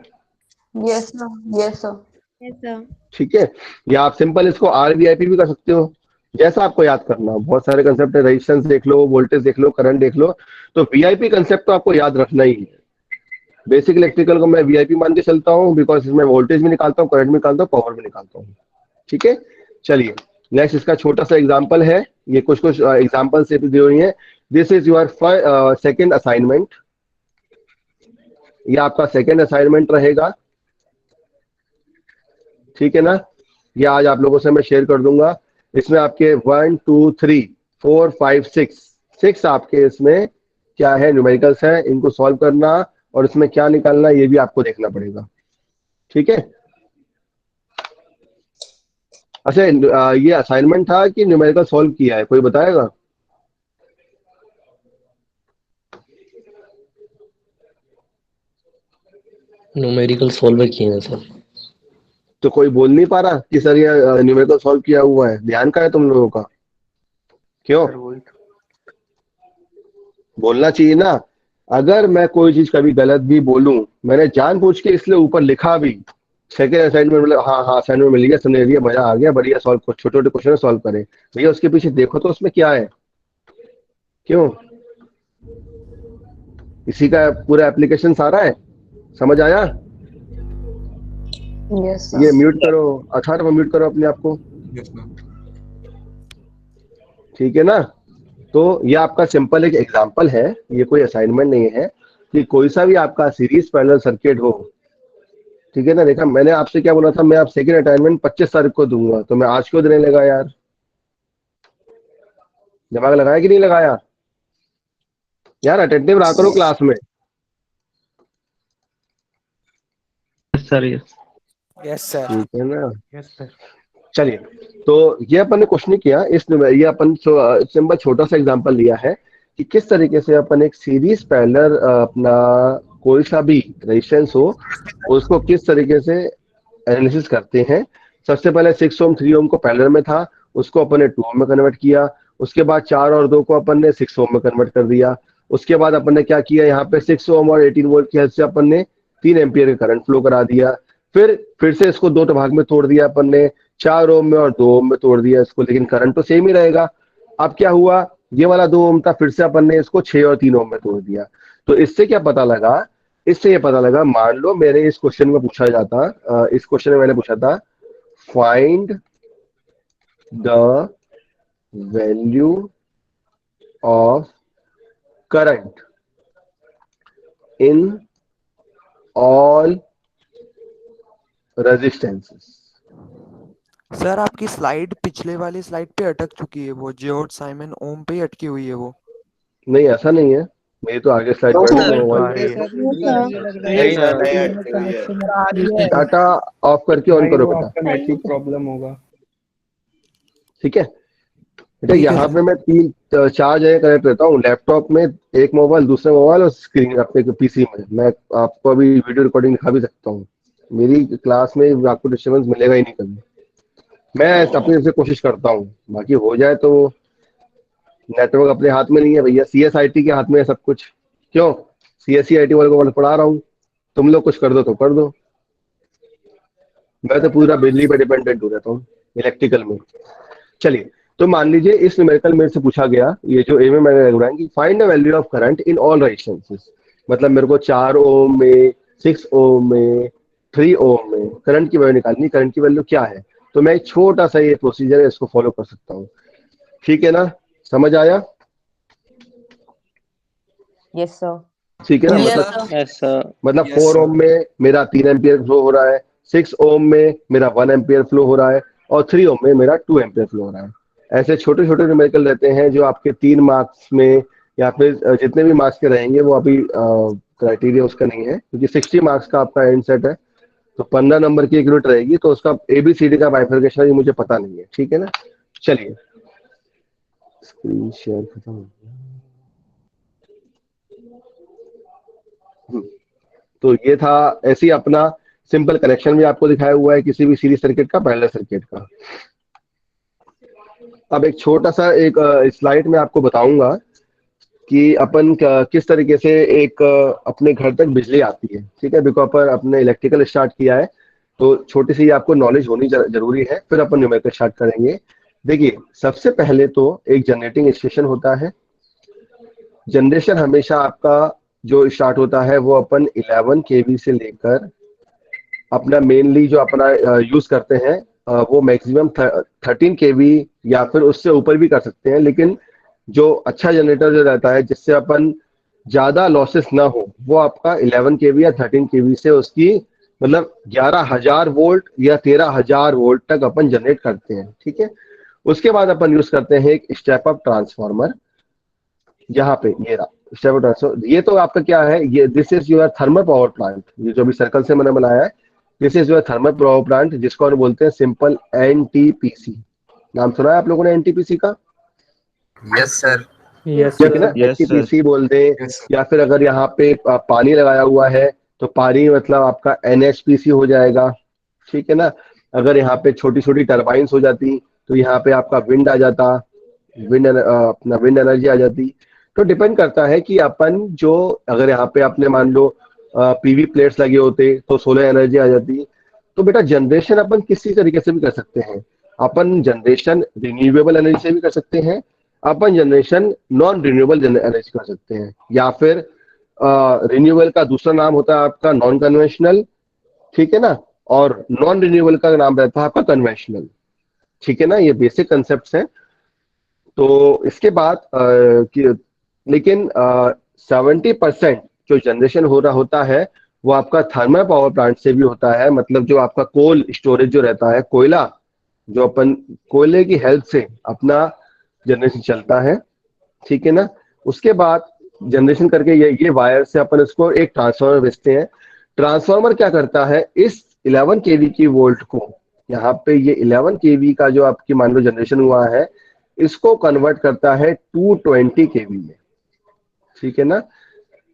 Speaker 6: Yes sir. Yes sir.
Speaker 2: Yes sir.
Speaker 1: ठीक है, या आप सिंपल इसको RVIP भी कर सकते हो, जैसा आपको याद करना। बहुत सारे कंसेप्ट है, रेजिस्टेंस देख लो, वोल्टेज देख लो, करंट देख लो, तो VIP कंसेप्ट तो आपको याद रखना ही है। बेसिक इलेक्ट्रिकल को मैं वीआईपी मान के चलता हूँ, बिकॉज इसमें वोल्टेज भी निकालता हूँ, करंट भी निकालता हूँ, पावर भी निकालता हूँ। ठीक है, चलिए नेक्स्ट इसका छोटा सा एग्जांपल है, ये कुछ कुछ एग्जांपल से भी दी हुई है। This is your second assignment, ये आपका सेकंड असाइनमेंट रहेगा, ठीक है ना। ये आज आप लोगों से मैं शेयर कर दूंगा। इसमें आपके 1 2 3 4 5 6 आपके इसमें क्या है, न्यूमेरिकल्स है, इनको सॉल्व करना और इसमें क्या निकालना ये भी आपको देखना पड़ेगा। ठीक है, अच्छा ये असाइनमेंट था कि न्यूमेरिकल सॉल्व किया है, कोई बताएगा?
Speaker 7: न्यूमेरिकल सॉल्व किए हैं सर।
Speaker 1: तो कोई बोल नहीं पा रहा कि सर ये न्यूमेरिकल सॉल्व किया हुआ है? ध्यान का है तुम लोगों का? क्यों बोलना चाहिए ना। अगर मैं कोई चीज कभी गलत भी बोलूं, मैंने जानबूझ के इसलिए ऊपर लिखा भी, सेकंड असाइनमेंट मतलब हाँ हाँ असाइनमेंट मिल गया, समझ लिया, मजा आ गया, बढ़िया, सॉल्व, छोटे छोटे क्वेश्चन सॉल्व करें, भैया उसके पीछे देखो तो उसमें क्या है। क्यों? इसी का पूरा एप्लीकेशन सारा है, समझ आया?
Speaker 6: यस
Speaker 1: ये म्यूट करो, 18 म्यूट करो अपने आप को, ठीक है ना। तो ये आपका सिंपल एक एग्जांपल है, ये कोई असाइनमेंट नहीं है, कि कोई सा भी आपका सीरीज पैरेलल सर्किट हो, ठीक है ना। देखा मैंने आपसे क्या बोला था, मैं आप सेकंड असाइनमेंट 25 तारीख को दूंगा, तो मैं आज क्यों देने लगा यार? दिमाग लगाया कि नहीं लगाया यार? अटेंटिव रहा करो क्लास में।
Speaker 3: Sir yes.
Speaker 5: Yes sir.
Speaker 1: ठीक है ना,
Speaker 5: यस सर।
Speaker 1: चलिए। तो ये अपन ने क्वेश्चन किया, ये अपन सिंपल छोटा सा एग्जांपल लिया है कि किस तरीके से अपन एक सीरीज पैरेलल अपना कोई सा भी रेजिस्टेंस हो उसको किस तरीके से एनालिसिस करते हैं। सबसे पहले 6 ओम 3 ओम को पैरेलल में था, उसको अपन ने 2 ओम में कन्वर्ट किया। उसके बाद 4 और 2 को अपन ने 6 ओम में कन्वर्ट कर दिया। उसके बाद अपन ने क्या किया, यहाँ पे 6 ओम और 18 वोल्ट की हेल्प से अपन ने 3 एम्पियर का करंट फ्लो करा दिया। फिर से इसको 2 भाग में तोड़ दिया अपन ने, 4 ओम में और 2 ओम में तोड़ दिया इसको, लेकिन करंट तो सेम ही रहेगा। अब क्या हुआ, ये वाला 2 ओम था, फिर से अपन ने इसको 6 और 3 ओम में तोड़ दिया। तो इससे क्या पता लगा, इससे ये पता लगा, मान लो मेरे इस क्वेश्चन में पूछा जाता, इस क्वेश्चन में मैंने पूछा था find the value of current in all resistances.
Speaker 8: Sir आपकी स्लाइड पिछले वाली स्लाइड पे अटक चुकी है, वो जॉर्ज साइमन ओम पे ही अटकी हुई है वो।
Speaker 1: नहीं ऐसा नहीं है, मेरी तो आगे स्लाइड डाटा ऑफ करके ऑन करो बेटा,
Speaker 5: आपका नेटवर्क प्रॉब्लम होगा।
Speaker 1: ठीक है बेटा। यहाँ पे मैं 4 जगह कनेक्ट रहता हूँ, लैपटॉप में एक मोबाइल, दूसरा मोबाइल और स्क्रीन अपने पीसी में। मैं आपको अभी वीडियो रिकॉर्डिंग दिखा भी सकता हूँ। मेरी क्लास में आपको डिस्टर्बेंस मिलेगा ही नहीं कभी, मैं अपनी से कोशिश करता हूँ, बाकी हो जाए तो। नेटवर्क अपने हाथ में नहीं है भैया, CSIT के हाथ में है सब कुछ। क्यों? CSEIT वाले को पढ़ा रहा हूँ, तुम लोग कुछ कर दो तो कर दो, मैं तो पूरा बिजली पे डिपेंडेंट हो रहता हूँ इलेक्ट्रिकल में। चलिए, तो मान लीजिए इस न्यूमेरिकल मेरे से पूछा गया, ये जो ए में मैंने लगाया कि find the value of current in all resistances, मतलब मेरे को 4 ओम में, 6 ओम में, 3 ओम में करंट की वैल्यू निकालनी, करंट की वैल्यू क्या है। तो मैं एक छोटा सा ये प्रोसीजर है, इसको फॉलो कर सकता हूँ। ठीक है ना, समझ आया?
Speaker 6: Yes sir.
Speaker 1: ठीक है ना,
Speaker 3: यस सर।
Speaker 1: मतलब 4 ओम में मेरा 3 एम्पियर फ्लो हो रहा है, 6 ओम में मेरा 1 एम्पियर फ्लो हो रहा है, और 3 ओम में मेरा 2 एम्पियर फ्लो हो रहा है। ऐसे छोटे छोटे न्यूमेरिकल रहते हैं जो आपके 3 मार्क्स में या फिर जितने भी मार्क्स के रहेंगे, वो अभी क्राइटेरिया उसका नहीं है, क्योंकि 60 मार्क्स का आपका एंड सेट है, तो 15 नंबर की एक यूनिट रहेगी, तो उसका ABCD का बाइफरकेशन ये मुझे पता नहीं है। ठीक है ना, चलिए स्क्रीन शेयर खत्म हो गया। तो ये था ऐसे ही अपना सिंपल कनेक्शन भी आपको दिखाया हुआ है किसी भी सीरीज सर्किट का, पैरेलल सर्किट का। अब एक छोटा सा एक स्लाइड में आपको बताऊंगा कि अपन किस तरीके से एक अपने घर तक बिजली आती है। ठीक है, बिकॉज अपन अपने इलेक्ट्रिकल स्टार्ट किया है, तो छोटी सी आपको नॉलेज होनी जरूरी है, फिर अपन न्यूमेरिकल स्टार्ट करेंगे। देखिए, सबसे पहले तो एक जनरेटिंग स्टेशन होता है। जनरेशन हमेशा आपका जो स्टार्ट होता है वो अपन 11 केवी से लेकर अपना मेनली जो अपना यूज करते हैं वो मैक्सिमम 13 केवी या फिर उससे ऊपर भी कर सकते हैं, लेकिन जो अच्छा जनरेटर जो रहता है जिससे अपन ज्यादा लॉसेस ना हो वो आपका 11 केवी या 13 केवी से उसकी मतलब 11,000 वोल्ट या 13,000 वोल्ट तक अपन जनरेट करते हैं। ठीक है, उसके बाद अपन यूज करते हैं एक स्टेप अप ट्रांसफार्मर। यहाँ पे ये रहा स्टेप अप ट्रांसफार्मर। ये तो आपका क्या है, ये this is your thermal power plant, ये जो भी सर्कल से मैंने बनाया है this is your thermal power plant, जिसको हम बोलते हैं सिंपल एनटीपीसी। नाम सुना है आप लोगों ने एनटीपीसी का?
Speaker 9: Yes sir.
Speaker 3: यस
Speaker 1: ठीक है ना,
Speaker 3: सर।
Speaker 4: Yes, sir.
Speaker 1: एनटीपीसी बोल दें, या फिर अगर यहाँ पे पानी लगाया हुआ है तो पानी मतलब आपका एनएचपीसी हो जाएगा। ठीक है ना, अगर यहाँ पे छोटी छोटी टर्बाइंस हो जाती तो यहाँ पे आपका विंड आ जाता, अपना विंड एनर्जी आ जाती। तो डिपेंड करता है कि अपन जो अगर यहाँ पे आपने मान लो पीवी प्लेट्स लगे होते तो सोलर एनर्जी आ जाती। तो बेटा जनरेशन अपन किसी तरीके से भी कर सकते हैं। अपन जनरेशन रिन्यूएबल एनर्जी से भी कर सकते हैं, अपन जनरेशन नॉन रिन्यूएबल एनर्जी कर सकते हैं, या फिर रिन्यूएबल का दूसरा नाम होता है आपका नॉन कन्वेंशनल। ठीक है ना, और नॉन रिन्यूएबल का नाम रहता है आपका कन्वेंशनल। ठीक है ना, ये बेसिक कंसेप्ट हैं। तो इसके बाद लेकिन 70% जो जनरेशन हो रहा होता है वो आपका थर्मल पावर प्लांट से भी होता है। मतलब जो आपका कोल स्टोरेज जो रहता है, कोयला, जो अपन कोयले की हेल्प से अपना जनरेशन चलता है। ठीक है ना, उसके बाद जनरेशन करके ये वायर से अपन इसको एक ट्रांसफार्मर भेजते हैं। ट्रांसफार्मर क्या करता है, इस 11 केवी की वोल्ट को, यहाँ पे ये 11 केवी का जो आपकी मान लो जनरेशन हुआ है इसको कन्वर्ट करता है 220 केवी में। ठीक है ना,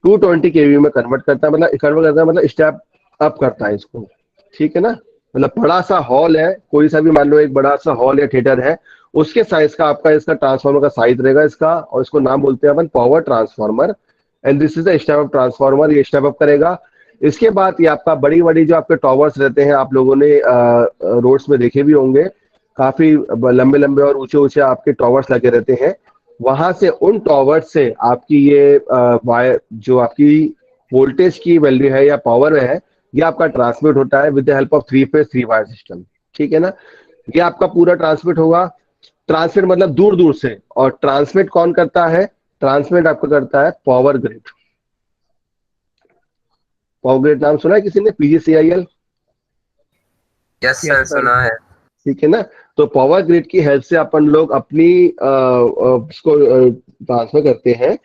Speaker 1: 220 केवी में कन्वर्ट करता है, मतलब स्टेप अप करता है इसको। ठीक है ना, मतलब बड़ा सा हॉल है, कोई सा भी मान लो एक बड़ा सा हॉल या थिएटर है, उसके साइज का आपका इसका ट्रांसफार्मर का साइज रहेगा इसका, और इसको नाम बोलते हैं अपन power transformer. And this is the step up transformer, ये स्टेप अप करेगा। इसके बाद ये आपका बड़ी बड़ी जो आपके टॉवर्स रहते हैं, आप लोगों ने रोड्स में देखे भी होंगे, काफी लंबे लंबे और ऊंचे ऊंचे आपके टॉवर्स लगे रहते हैं। वहां से उन टॉवर्स से आपकी ये वायर जो आपकी वोल्टेज की वैल्यू है या पावर है, ये आपका ट्रांसमिट होता है with the help of 3 phase 3 wire system. ठीक है ना, ये आपका पूरा ट्रांसमिट होगा। ट्रांसमिट मतलब दूर दूर से, और ट्रांसमिट कौन करता है, ट्रांसमिट आपका करता है पावर ग्रिड। पावर ग्रिड नाम सुना है किसी ने, पीजीसीआईएल?
Speaker 9: यस सर, सुना है।
Speaker 1: ठीक है ना, तो पावर ग्रिड की हेल्प से अपन लोग अपनी इसको ट्रांसफर करते हैं।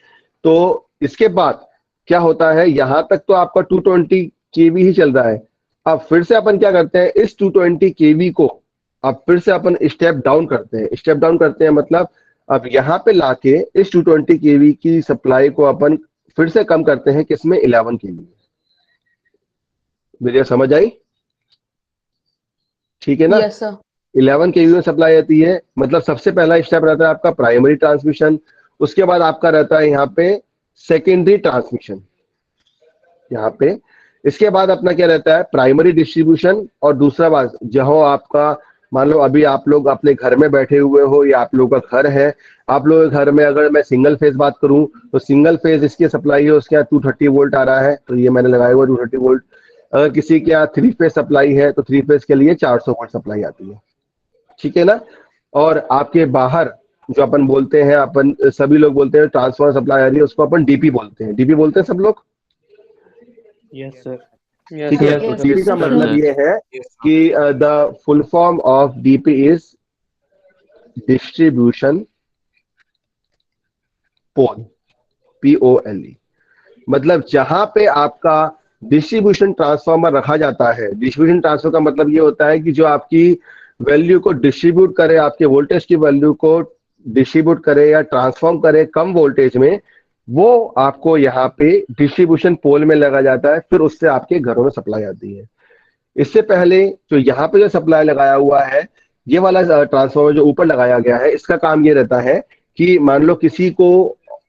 Speaker 1: तो इसके बाद क्या होता है, यहां तक तो आपका 220 केवी ही चल रहा है। अब फिर से अपन क्या करते हैं, इस 220 केवी को अब फिर से अपन स्टेप डाउन करते हैं। स्टेप डाउन करते हैं मतलब अब यहाँ पे लाके इस 220 केवी की सप्लाई को अपन फिर से कम करते हैं, किसमें, 11 केवी। मेरी समझ आई? ठीक है ना,
Speaker 6: यस सर।
Speaker 1: 11 केवी में सप्लाई आती है। मतलब सबसे पहला स्टेप रहता है आपका प्राइमरी ट्रांसमिशन, उसके बाद आपका रहता है यहाँ पे सेकेंडरी ट्रांसमिशन यहाँ पे। इसके बाद अपना क्या रहता है, प्राइमरी डिस्ट्रीब्यूशन, और दूसरा बात जहां आपका मान लो अभी आप लोग अपने घर में बैठे हुए हो या आप लोगों का घर है, आप लोगों के घर में अगर मैं सिंगल फेज बात करूं तो सिंगल फेज इसकी सप्लाई है, उसके यहाँ 230 वोल्ट आ रहा है, तो ये मैंने लगाया हुआ 230 वोल्ट। अगर किसी के यहाँ 3 फेज सप्लाई है तो 3 फेज के लिए 400 वोल्ट सप्लाई आती है। ठीक है ना, और आपके बाहर जो अपन बोलते हैं, अपन सभी लोग बोलते हैं ट्रांसफार्मर सप्लाई आ रही है, उसको अपन डीपी बोलते हैं। डीपी बोलते हैं सब लोग?
Speaker 3: Yes sir.
Speaker 1: ठीक है, तो डीपी का मतलब ये है कि the full form of DP is distribution pole, POLE। मतलब जहां पे आपका डिस्ट्रीब्यूशन ट्रांसफार्मर रखा जाता है, डिस्ट्रीब्यूशन ट्रांसफर का मतलब ये होता है कि जो आपकी वैल्यू को डिस्ट्रीब्यूट करे, आपके वोल्टेज की वैल्यू को डिस्ट्रीब्यूट करे या ट्रांसफॉर्म करे कम वोल्टेज में, वो आपको यहाँ पे डिस्ट्रीब्यूशन पोल में लगा जाता है, फिर उससे आपके घरों में सप्लाई आती है। इससे पहले जो यहाँ पे जो सप्लाई लगाया हुआ है, ये वाला ट्रांसफॉर्मर जो ऊपर लगाया गया है, इसका काम ये रहता है कि मान लो किसी को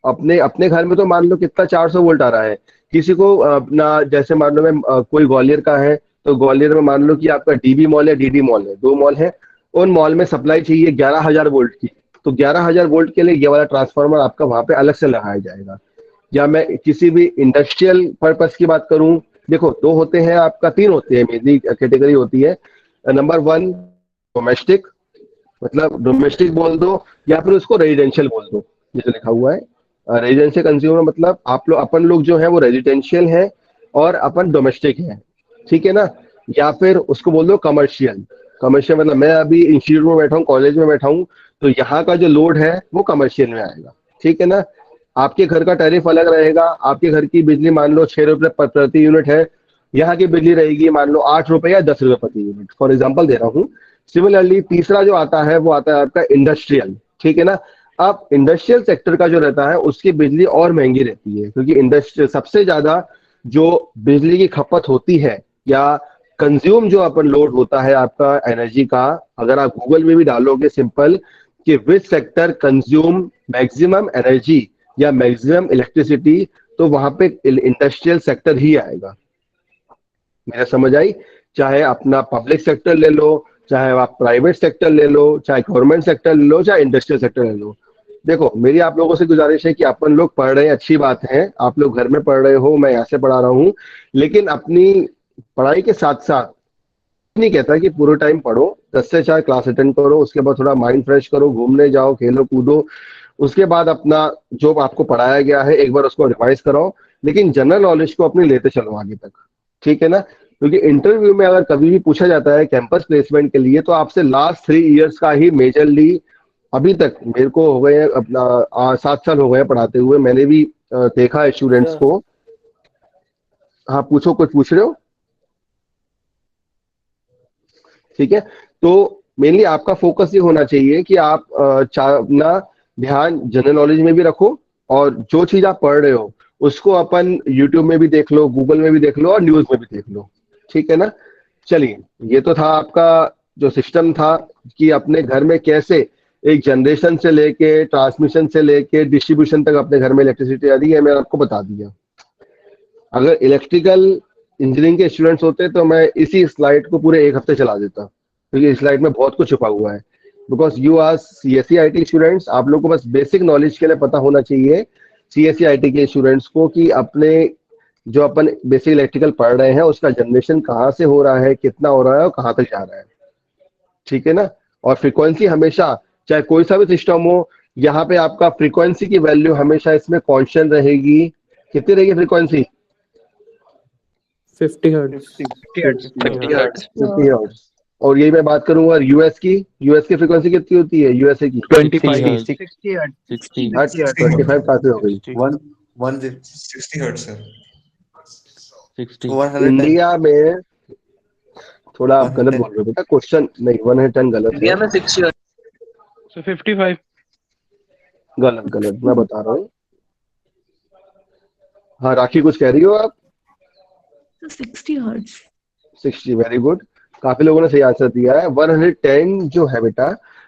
Speaker 1: अपने घर में तो मान लो कितना 400 वोल्ट आ रहा है, किसी को अपना जैसे मान लो मैं कोई ग्वालियर का है तो ग्वालियर में मान लो कि आपका DB मॉल है, DD मॉल है, 2 मॉल है, उन मॉल में सप्लाई चाहिए 11,000 वोल्ट की, तो 11,000 वोल्ट के लिए ये वाला ट्रांसफार्मर आपका वहां पे अलग से लगाया जाएगा। या मैं किसी भी इंडस्ट्रियल पर्पस की बात करूं, देखो दो होते हैं आपका, तीन होते हैं, मेरी कैटेगरी होती है। नंबर वन डोमेस्टिक, मतलब डोमेस्टिक बोल दो या फिर उसको रेजिडेंशियल बोल दो, जैसे लिखा हुआ है। रेजिडेंशियल कंज्यूमर मतलब आप लोग, अपन लोग जो है वो रेजिडेंशियल है और अपन डोमेस्टिक है, ठीक है ना। या फिर उसको बोल दो कमर्शियल। कमर्शियल मतलब मैं अभी इंस्टीट्यूट में बैठा हूँ, कॉलेज में बैठा हूँ, तो यहाँ का जो लोड है वो कमर्शियल में आएगा, ठीक है ना। आपके घर का टैरिफ अलग रहेगा, आपके घर की बिजली मान लो 6 रुपये प्रति यूनिट है, यहाँ की बिजली रहेगी मान लो 8 रुपये या 10 रुपये प्रति यूनिट, फॉर एग्जाम्पल दे रहा हूँ। सिमिलरली तीसरा जो आता है वो आता है आपका इंडस्ट्रियल, ठीक है ना। अब इंडस्ट्रियल सेक्टर का जो रहता है उसकी बिजली और महंगी रहती है, क्योंकि इंडस्ट्रियल सबसे ज्यादा जो बिजली की खपत होती है या कंज्यूम जो अपन लोड होता है आपका एनर्जी का, अगर आप गूगल में भी डालोगे सिंपल कि which sector consume maximum energy या मैक्सिमम इलेक्ट्रिसिटी, तो वहां पे इंडस्ट्रियल सेक्टर ही आएगा। मेरा समझ आई? चाहे अपना पब्लिक सेक्टर ले लो, चाहे आप प्राइवेट सेक्टर ले लो, चाहे गवर्नमेंट सेक्टर ले लो, चाहे इंडस्ट्रियल सेक्टर ले लो। देखो मेरी आप लोगों से गुजारिश है कि अपन लोग पढ़ रहे हैं, अच्छी बात है, आप लोग घर में पढ़ रहे हो, मैं यहाँ से पढ़ा रहा हूँ, लेकिन अपनी पढ़ाई के साथ साथ नहीं कहता कि पूरे टाइम पढ़ो, 10 से 4 क्लास अटेंड करो, उसके बाद थोड़ा माइंड फ्रेश करो, घूमने जाओ, खेलो कूदो, उसके बाद अपना जो आपको पढ़ाया गया है एक बार उसको रिवाइज कराओ, लेकिन जनरल नॉलेज को अपनी लेते चलो आगे तक, ठीक है ना। क्योंकि इंटरव्यू में अगर कभी भी पूछा जाता है कैंपस प्लेसमेंट के लिए, तो आपसे लास्ट 3 इयर्स का ही मेजरली, अभी तक मेरे को हो गए अपना 7 साल हो गए पढ़ाते हुए, मैंने भी देखा है स्टूडेंट्स को। हाँ पूछो, कुछ पूछ रहे हो? ठीक है, तो मेनली आपका फोकस ये होना चाहिए कि आप अपना ध्यान जनरल नॉलेज में भी रखो, और जो चीज आप पढ़ रहे हो उसको अपन यूट्यूब में भी देख लो, गूगल में भी देख लो और न्यूज में भी देख लो, ठीक है ना। चलिए, ये तो था आपका जो सिस्टम था कि अपने घर में कैसे एक जनरेशन से लेके ट्रांसमिशन से लेके डिस्ट्रीब्यूशन तक अपने घर में इलेक्ट्रिसिटी आ रही है, मैंने आपको बता दिया। अगर इलेक्ट्रिकल इंजीनियरिंग के स्टूडेंट्स होते तो मैं इसी स्लाइड को पूरे 1 हफ्ते चला देता, क्योंकि इस स्लाइड में बहुत कुछ छुपा हुआ है। Because you are CSE IT students, आप लोग को बस बेसिक नॉलेज के लिए पता होना चाहिए CSE IT के स्टूडेंट्स को कि अपने जो अपन बेसिक इलेक्ट्रिकल पढ़ रहे हैं उसका जनरेशन कहाँ से हो रहा है, कितना हो रहा है और कहाँ तक जा रहा है, ठीक है ना। और फ्रीक्वेंसी हमेशा, चाहे कोई सा भी सिस्टम हो, यहाँ पे आपका फ्रीक्वेंसी की वैल्यू हमेशा इसमें कांस्टेंट रहेगी। कितनी रहेगी फ्रीक्वेंसी?
Speaker 3: 50 हर्ट्ज।
Speaker 1: 50 हर्ट्ज। और यही मैं बात करूंगा यूएस की फ्रीक्वेंसी कितनी होती है यूएसए की?
Speaker 3: 25
Speaker 7: 60
Speaker 1: 25 काफी हो गई।
Speaker 4: 60 हर्ट्ज सर।
Speaker 7: 60
Speaker 1: इंडिया में थोड़ा आप गलत बोल रहे हो बेटा, क्वेश्चन नहीं 110 गलत है।
Speaker 9: इंडिया में 60
Speaker 3: So 55
Speaker 1: गलत मैं बता रहा हूँ। हाँ राखी कुछ कह रही हो आप?
Speaker 2: 60 हर्ट्ज।
Speaker 1: 60, वेरी गुड, काफी लोगों ने सही आंसर दिया है। 110 जो है बेटा,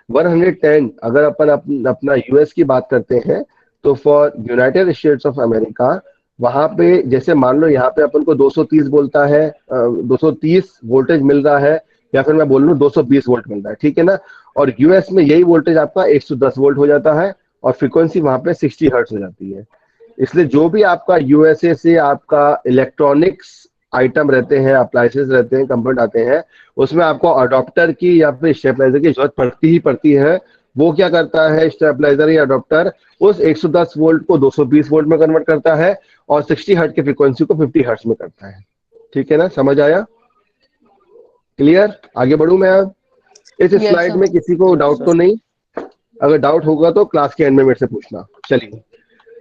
Speaker 1: 110 अगर अपन अपना यूएस की बात करते हैं तो for United states of America, वहां पे जैसे मान लो यहाँ पे अपन को 230 बोलता है, 230 वोल्टेज मिल रहा है, या फिर मैं बोल लूँ 220 वोल्ट मिल रहा है, ठीक है ना। और यूएस में यही वोल्टेज आपका 110 वोल्ट हो जाता है और फ्रीक्वेंसी वहां पे 60 हर्ट्ज हो जाती है। इसलिए जो भी आपका यूएसए से आपका इलेक्ट्रॉनिक्स आइटम रहते हैं, अप्लायंसेस रहते हैं, कंपोनेंट आते हैं, उसमें आपको अडॉप्टर की या फिर स्टेबलाइजर की जरूरत पड़ती ही है। वो क्या करता है, स्टेबलाइजर या अडॉप्टर उस 110 वोल्ट को 220 वोल्ट में कन्वर्ट करता है और 60 हर्ट्ज की फ्रीक्वेंसी को 50 हर्ट्ज में करता है, ठीक है ना। समझ आया? क्लियर? आगे बढ़ूं मैं अब? इस
Speaker 6: Yes,
Speaker 1: स्लाइड
Speaker 6: sir.
Speaker 1: में किसी को डाउट तो नहीं? अगर डाउट होगा तो क्लास के एंड में मेरे से पूछना। चलिए,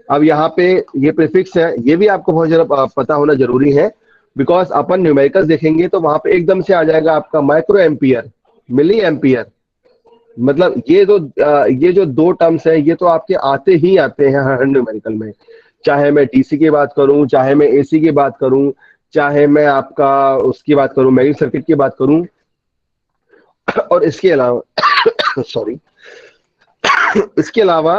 Speaker 1: अब यहाँ पे ये प्रीफिक्स है, ये भी आपको बहुत जरा पता होना जरूरी है, बिकॉज अपन न्यूमेरिकल्स देखेंगे तो वहां पे एकदम से आ जाएगा आपका माइक्रो एम्पियर, मिली एम्पियर। मतलब ये जो 2 टर्म्स है ये तो आपके आते ही आते हैं हर न्यूमेरिकल में, चाहे मैं डीसी की बात करूं, चाहे मैं एसी की बात करूं, चाहे मैं आपका उसकी बात करूं, मैग्नेटिक सर्किट की बात करूं। और इसके अलावा सॉरी इसके अलावा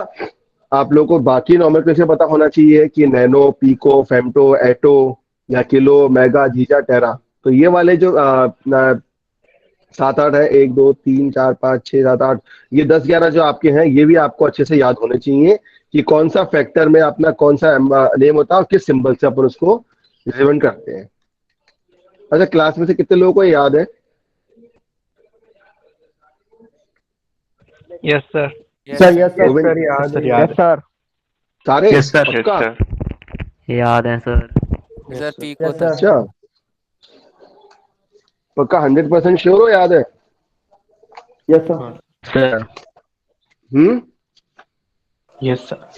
Speaker 1: आप लोगों को बाकी नॉमेनक्लेचर पता होना चाहिए कि नैनो, पीको, फेम्टो, एटो या किलो, मेगा, जीजा, टेरा। तो ये वाले जो 7 8 है, 1 2 3 4 5 6 7 8, ये 10 11 जो आपके हैं ये भी आपको अच्छे से याद होने चाहिए कि कौन सा फैक्टर में अपना कौन सा नेम होता है और किस सिंबल से अपन उसको रिप्रेजेंट करते हैं। अच्छा, क्लास में से कितने लोगों को ये याद है?
Speaker 3: Yes sir.
Speaker 5: Sir yes sir
Speaker 1: Govind,
Speaker 5: याद है।
Speaker 3: याद
Speaker 5: सर
Speaker 1: सारे
Speaker 9: यस सर।
Speaker 1: पक्का?
Speaker 7: याद है सर।
Speaker 8: सर पी को
Speaker 5: यस सर।
Speaker 1: अच्छा, पक्का 100% श्योर हो, याद है?
Speaker 5: Yes sir.
Speaker 7: Sir
Speaker 3: yes sir.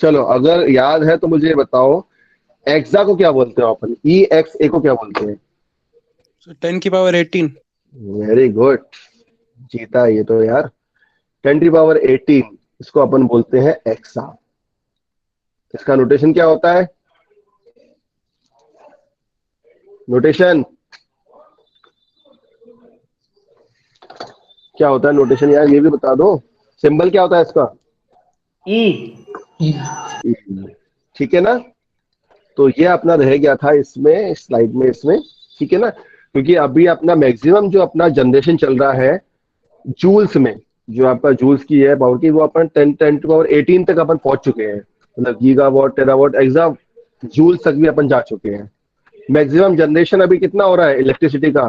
Speaker 1: चलो, अगर याद है तो मुझे ये बताओ, एक्सा को क्या बोलते हो अपन? EXA को क्या बोलते हैं?
Speaker 3: 10 की पावर 18।
Speaker 1: वेरी गुड, जीता ये तो यार। 10 की पावर 18 इसको अपन बोलते हैं एक्सा। इसका नोटेशन क्या होता है? नोटेशन क्या होता है? नोटेशन यार ये भी बता दो। सिंबल क्या होता है इसका? ठीक है ना? तो ये अपना रह गया था इसमें, स्लाइड में इसमें, ठीक है ना? क्योंकि अभी अपना मैक्सिमम जो अपना जनरेशन चल रहा है जूल्स में, जो आपका जूल्स की है पावर की, वो अपन 10 की पावर 18 तक अपन पहुंच चुके हैं। मतलब गीगावाट, टेरावाट, एक्सा जूल्स तक भी अपन जा चुके हैं। मैक्सिमम जनरेशन अभी कितना हो रहा है इलेक्ट्रिसिटी का?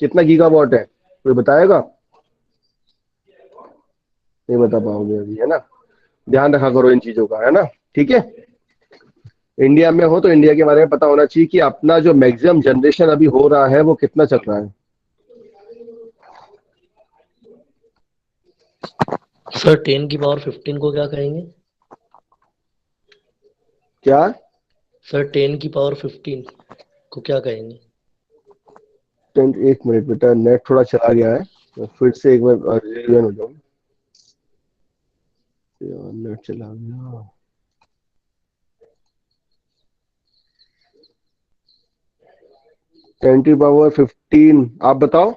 Speaker 1: कितना गीगावाट है? कोई बताएगा? नहीं बता पाओगे अभी, है ना? ध्यान रखा करो इन चीजों का, है ना? ठीक है, इंडिया में हो तो इंडिया के बारे में पता होना चाहिए कि अपना जो मैक्सिमम जनरेशन अभी हो रहा है वो कितना चल रहा है।
Speaker 10: सर 10 की पावर 15 को क्या कहेंगे?
Speaker 1: क्या?
Speaker 10: सर 10 की पावर 15 को क्या कहेंगे?
Speaker 1: 1 मिनट बेटा, नेट थोड़ा चला गया है, तो फिर से एक बार रिवीजन हो जाऊं। यार नेट चला गया। टेन की पावर 15 आप बताओ।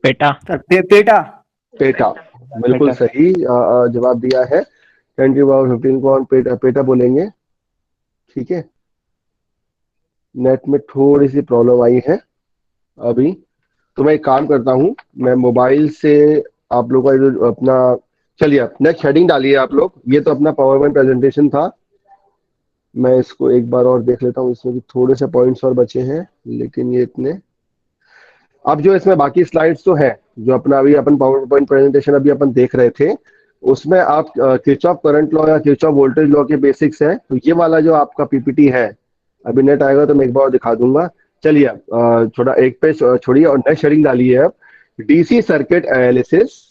Speaker 3: पेटा।
Speaker 5: पेटा।
Speaker 1: पेटा, बिल्कुल सही जवाब दिया है। 10 की पावर 15 को हम पेटा पेटा बोलेंगे। ठीक है, नेट में थोड़ी सी प्रॉब्लम आई है अभी, तो मैं एक काम करता हूं, मैं मोबाइल से आप लोगों का जो अपना, चलिए आप नेक्स्ट हेडिंग डालिए आप लोग। ये तो अपना पावर पॉइंट प्रेजेंटेशन था, मैं इसको एक बार और देख लेता हूँ, इसमें भी थोड़े से पॉइंट्स और बचे हैं, लेकिन ये इतने। अब जो इसमें बाकी स्लाइड्स तो है, जो अपना अभी अपन पावर पॉइंट प्रेजेंटेशन अभी अपन देख रहे थे, उसमें आप किरचॉफ करंट लॉ या किरचॉफ वोल्टेज लॉ के बेसिक्स है। तो ये वाला जो आपका पीपीटी है, अभी नेट आएगा तो मैं एक बार और दिखा दूंगा। चलिए आप थोड़ा एक पे छोड़िए और नेक्स्ट हेडिंग डालिए आप, DC circuit analysis.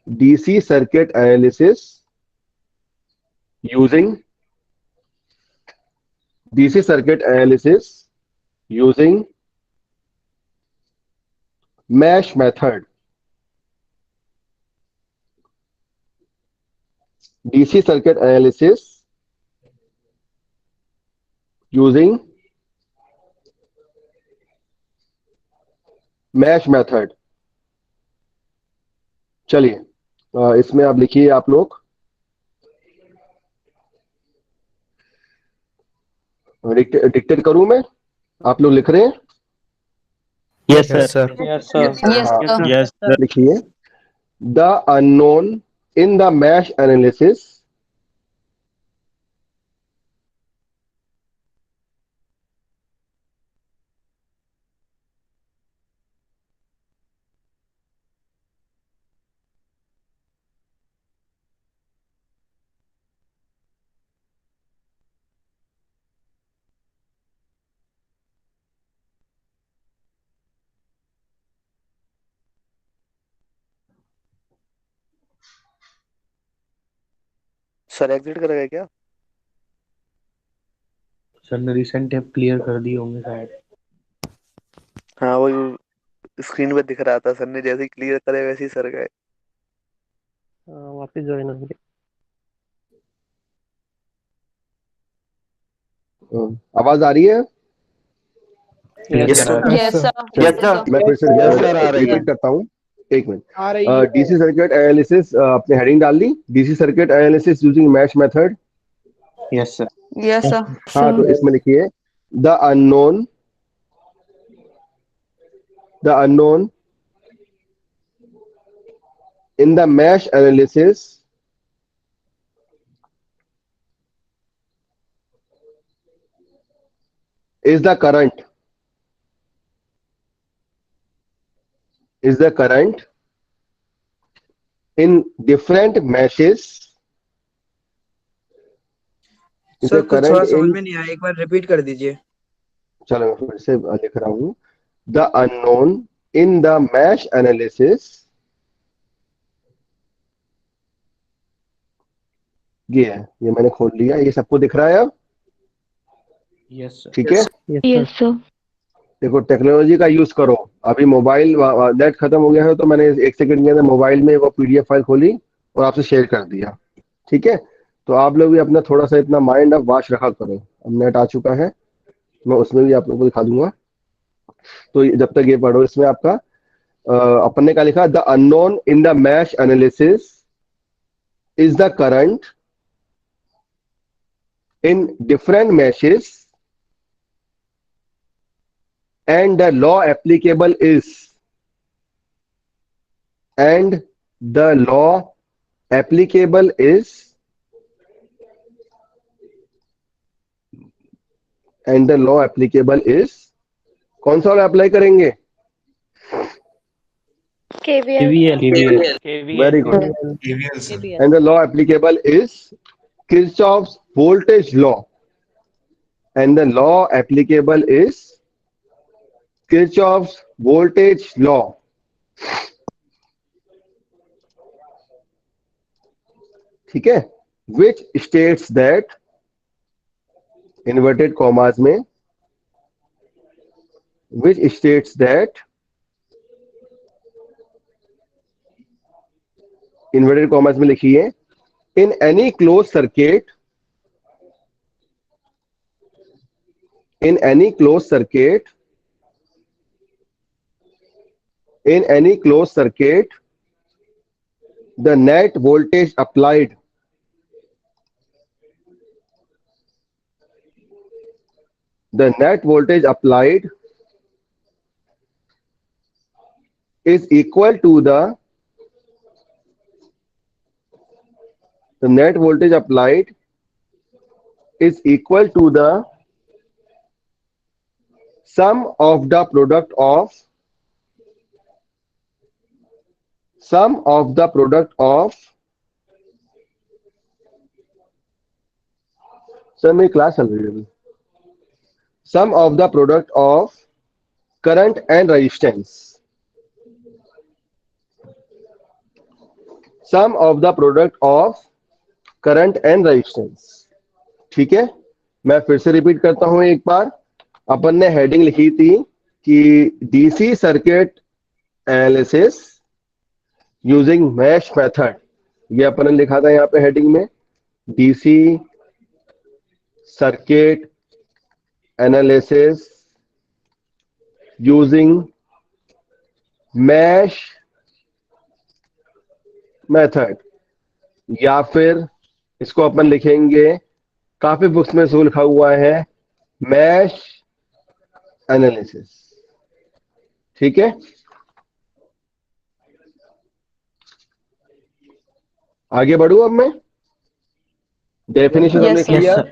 Speaker 1: DC circuit analysis using DC circuit analysis using mesh method. DC circuit analysis using mesh method. चलिए इसमें आप लिखिए आप लोग, डिक्टेट करूं मैं? आप लोग लिख रहे हैं?
Speaker 3: Yes sir.
Speaker 5: Yes sir.
Speaker 6: Yes, sir.
Speaker 3: Yes sir.
Speaker 1: लिखिए, the unknown in the mesh analysis
Speaker 11: sir exit करेगा क्या?
Speaker 7: सर ने रिसेंट टैब क्लियर कर दिए होंगे शायद।
Speaker 11: हाँ वही स्क्रीन पे दिख रहा था, सर ने जैसे ही क्लियर करे वैसे ही सर गए।
Speaker 3: वापस ज्वाइन होंगे।
Speaker 1: आवाज आ रही है?
Speaker 5: Yes sir.
Speaker 6: Yes, sir.
Speaker 5: Yes, sir.
Speaker 1: मैं फिर से रिपीट करता हूँ, एक मिनट।
Speaker 5: आ रही है।
Speaker 1: डीसी सर्किट एनालिसिस, आपने हेडिंग डाल दी, DC circuit analysis using mesh method.
Speaker 3: Yes sir.
Speaker 6: Yes, sir.
Speaker 1: हाँ, तो इसमें लिखिए the unknown in the mesh analysis is the current in different meshes.
Speaker 5: Sir कुछ थोड़ा समझ में नहीं आया, एक बार रिपीट कर दीजिए।
Speaker 1: चलो मैं फिर से लिख रहा हूं। The unknown in the mesh analysis, ये है, ये मैंने खोल लिया, ये सबको दिख रहा है अब?
Speaker 3: Yes sir.
Speaker 1: ठीक है,
Speaker 2: Yes, sir.
Speaker 1: देखो टेक्नोलॉजी का यूज करो। अभी मोबाइल नेट खत्म हो गया है तो मैंने 1 सेकंड के अंदर मोबाइल में वो पीडीएफ फाइल खोली और आपसे शेयर कर दिया। ठीक है, तो आप लोग भी अपना थोड़ा सा इतना माइंड अब वॉश रखा करो। अब नेट आ चुका है, मैं उसमें भी आप लोगों को दिखा दूंगा। तो जब तक ये पढ़ो, इसमें आपका अपन ने क्या लिखा, the unknown in the mesh analysis is the current in different meshes and the law applicable is and the law applicable is and the law applicable is कौन सा लॉ अप्लाई करेंगे?
Speaker 3: KVL।
Speaker 1: Very good. And the law applicable is Kirchhoff's voltage law, and the law applicable is Kirchhoff's voltage law. ठीक है, which states that, inverted commas में, which states that, inverted commas में लिखिए, in any closed circuit, in any closed circuit, in any closed circuit, the net voltage applied is equal to the net voltage applied is equal to the sum of the product of sir मेरी class चल रही है अभी, sum of the product of current and resistance, sum of the product of current and resistance। ठीक है, मैं फिर से रिपीट करता हूं एक बार। अपन ने हेडिंग लिखी थी कि DC circuit analysis using mesh method, ये अपन ने लिखा था यहाँ पे हेडिंग में, DC circuit analysis using mesh method, या फिर इसको अपन लिखेंगे, काफी बुक्स में इसको लिखा हुआ है मैश एनालिसिस। ठीक है, आगे बढ़ू अब मैं। डेफिनेशन हमने किया।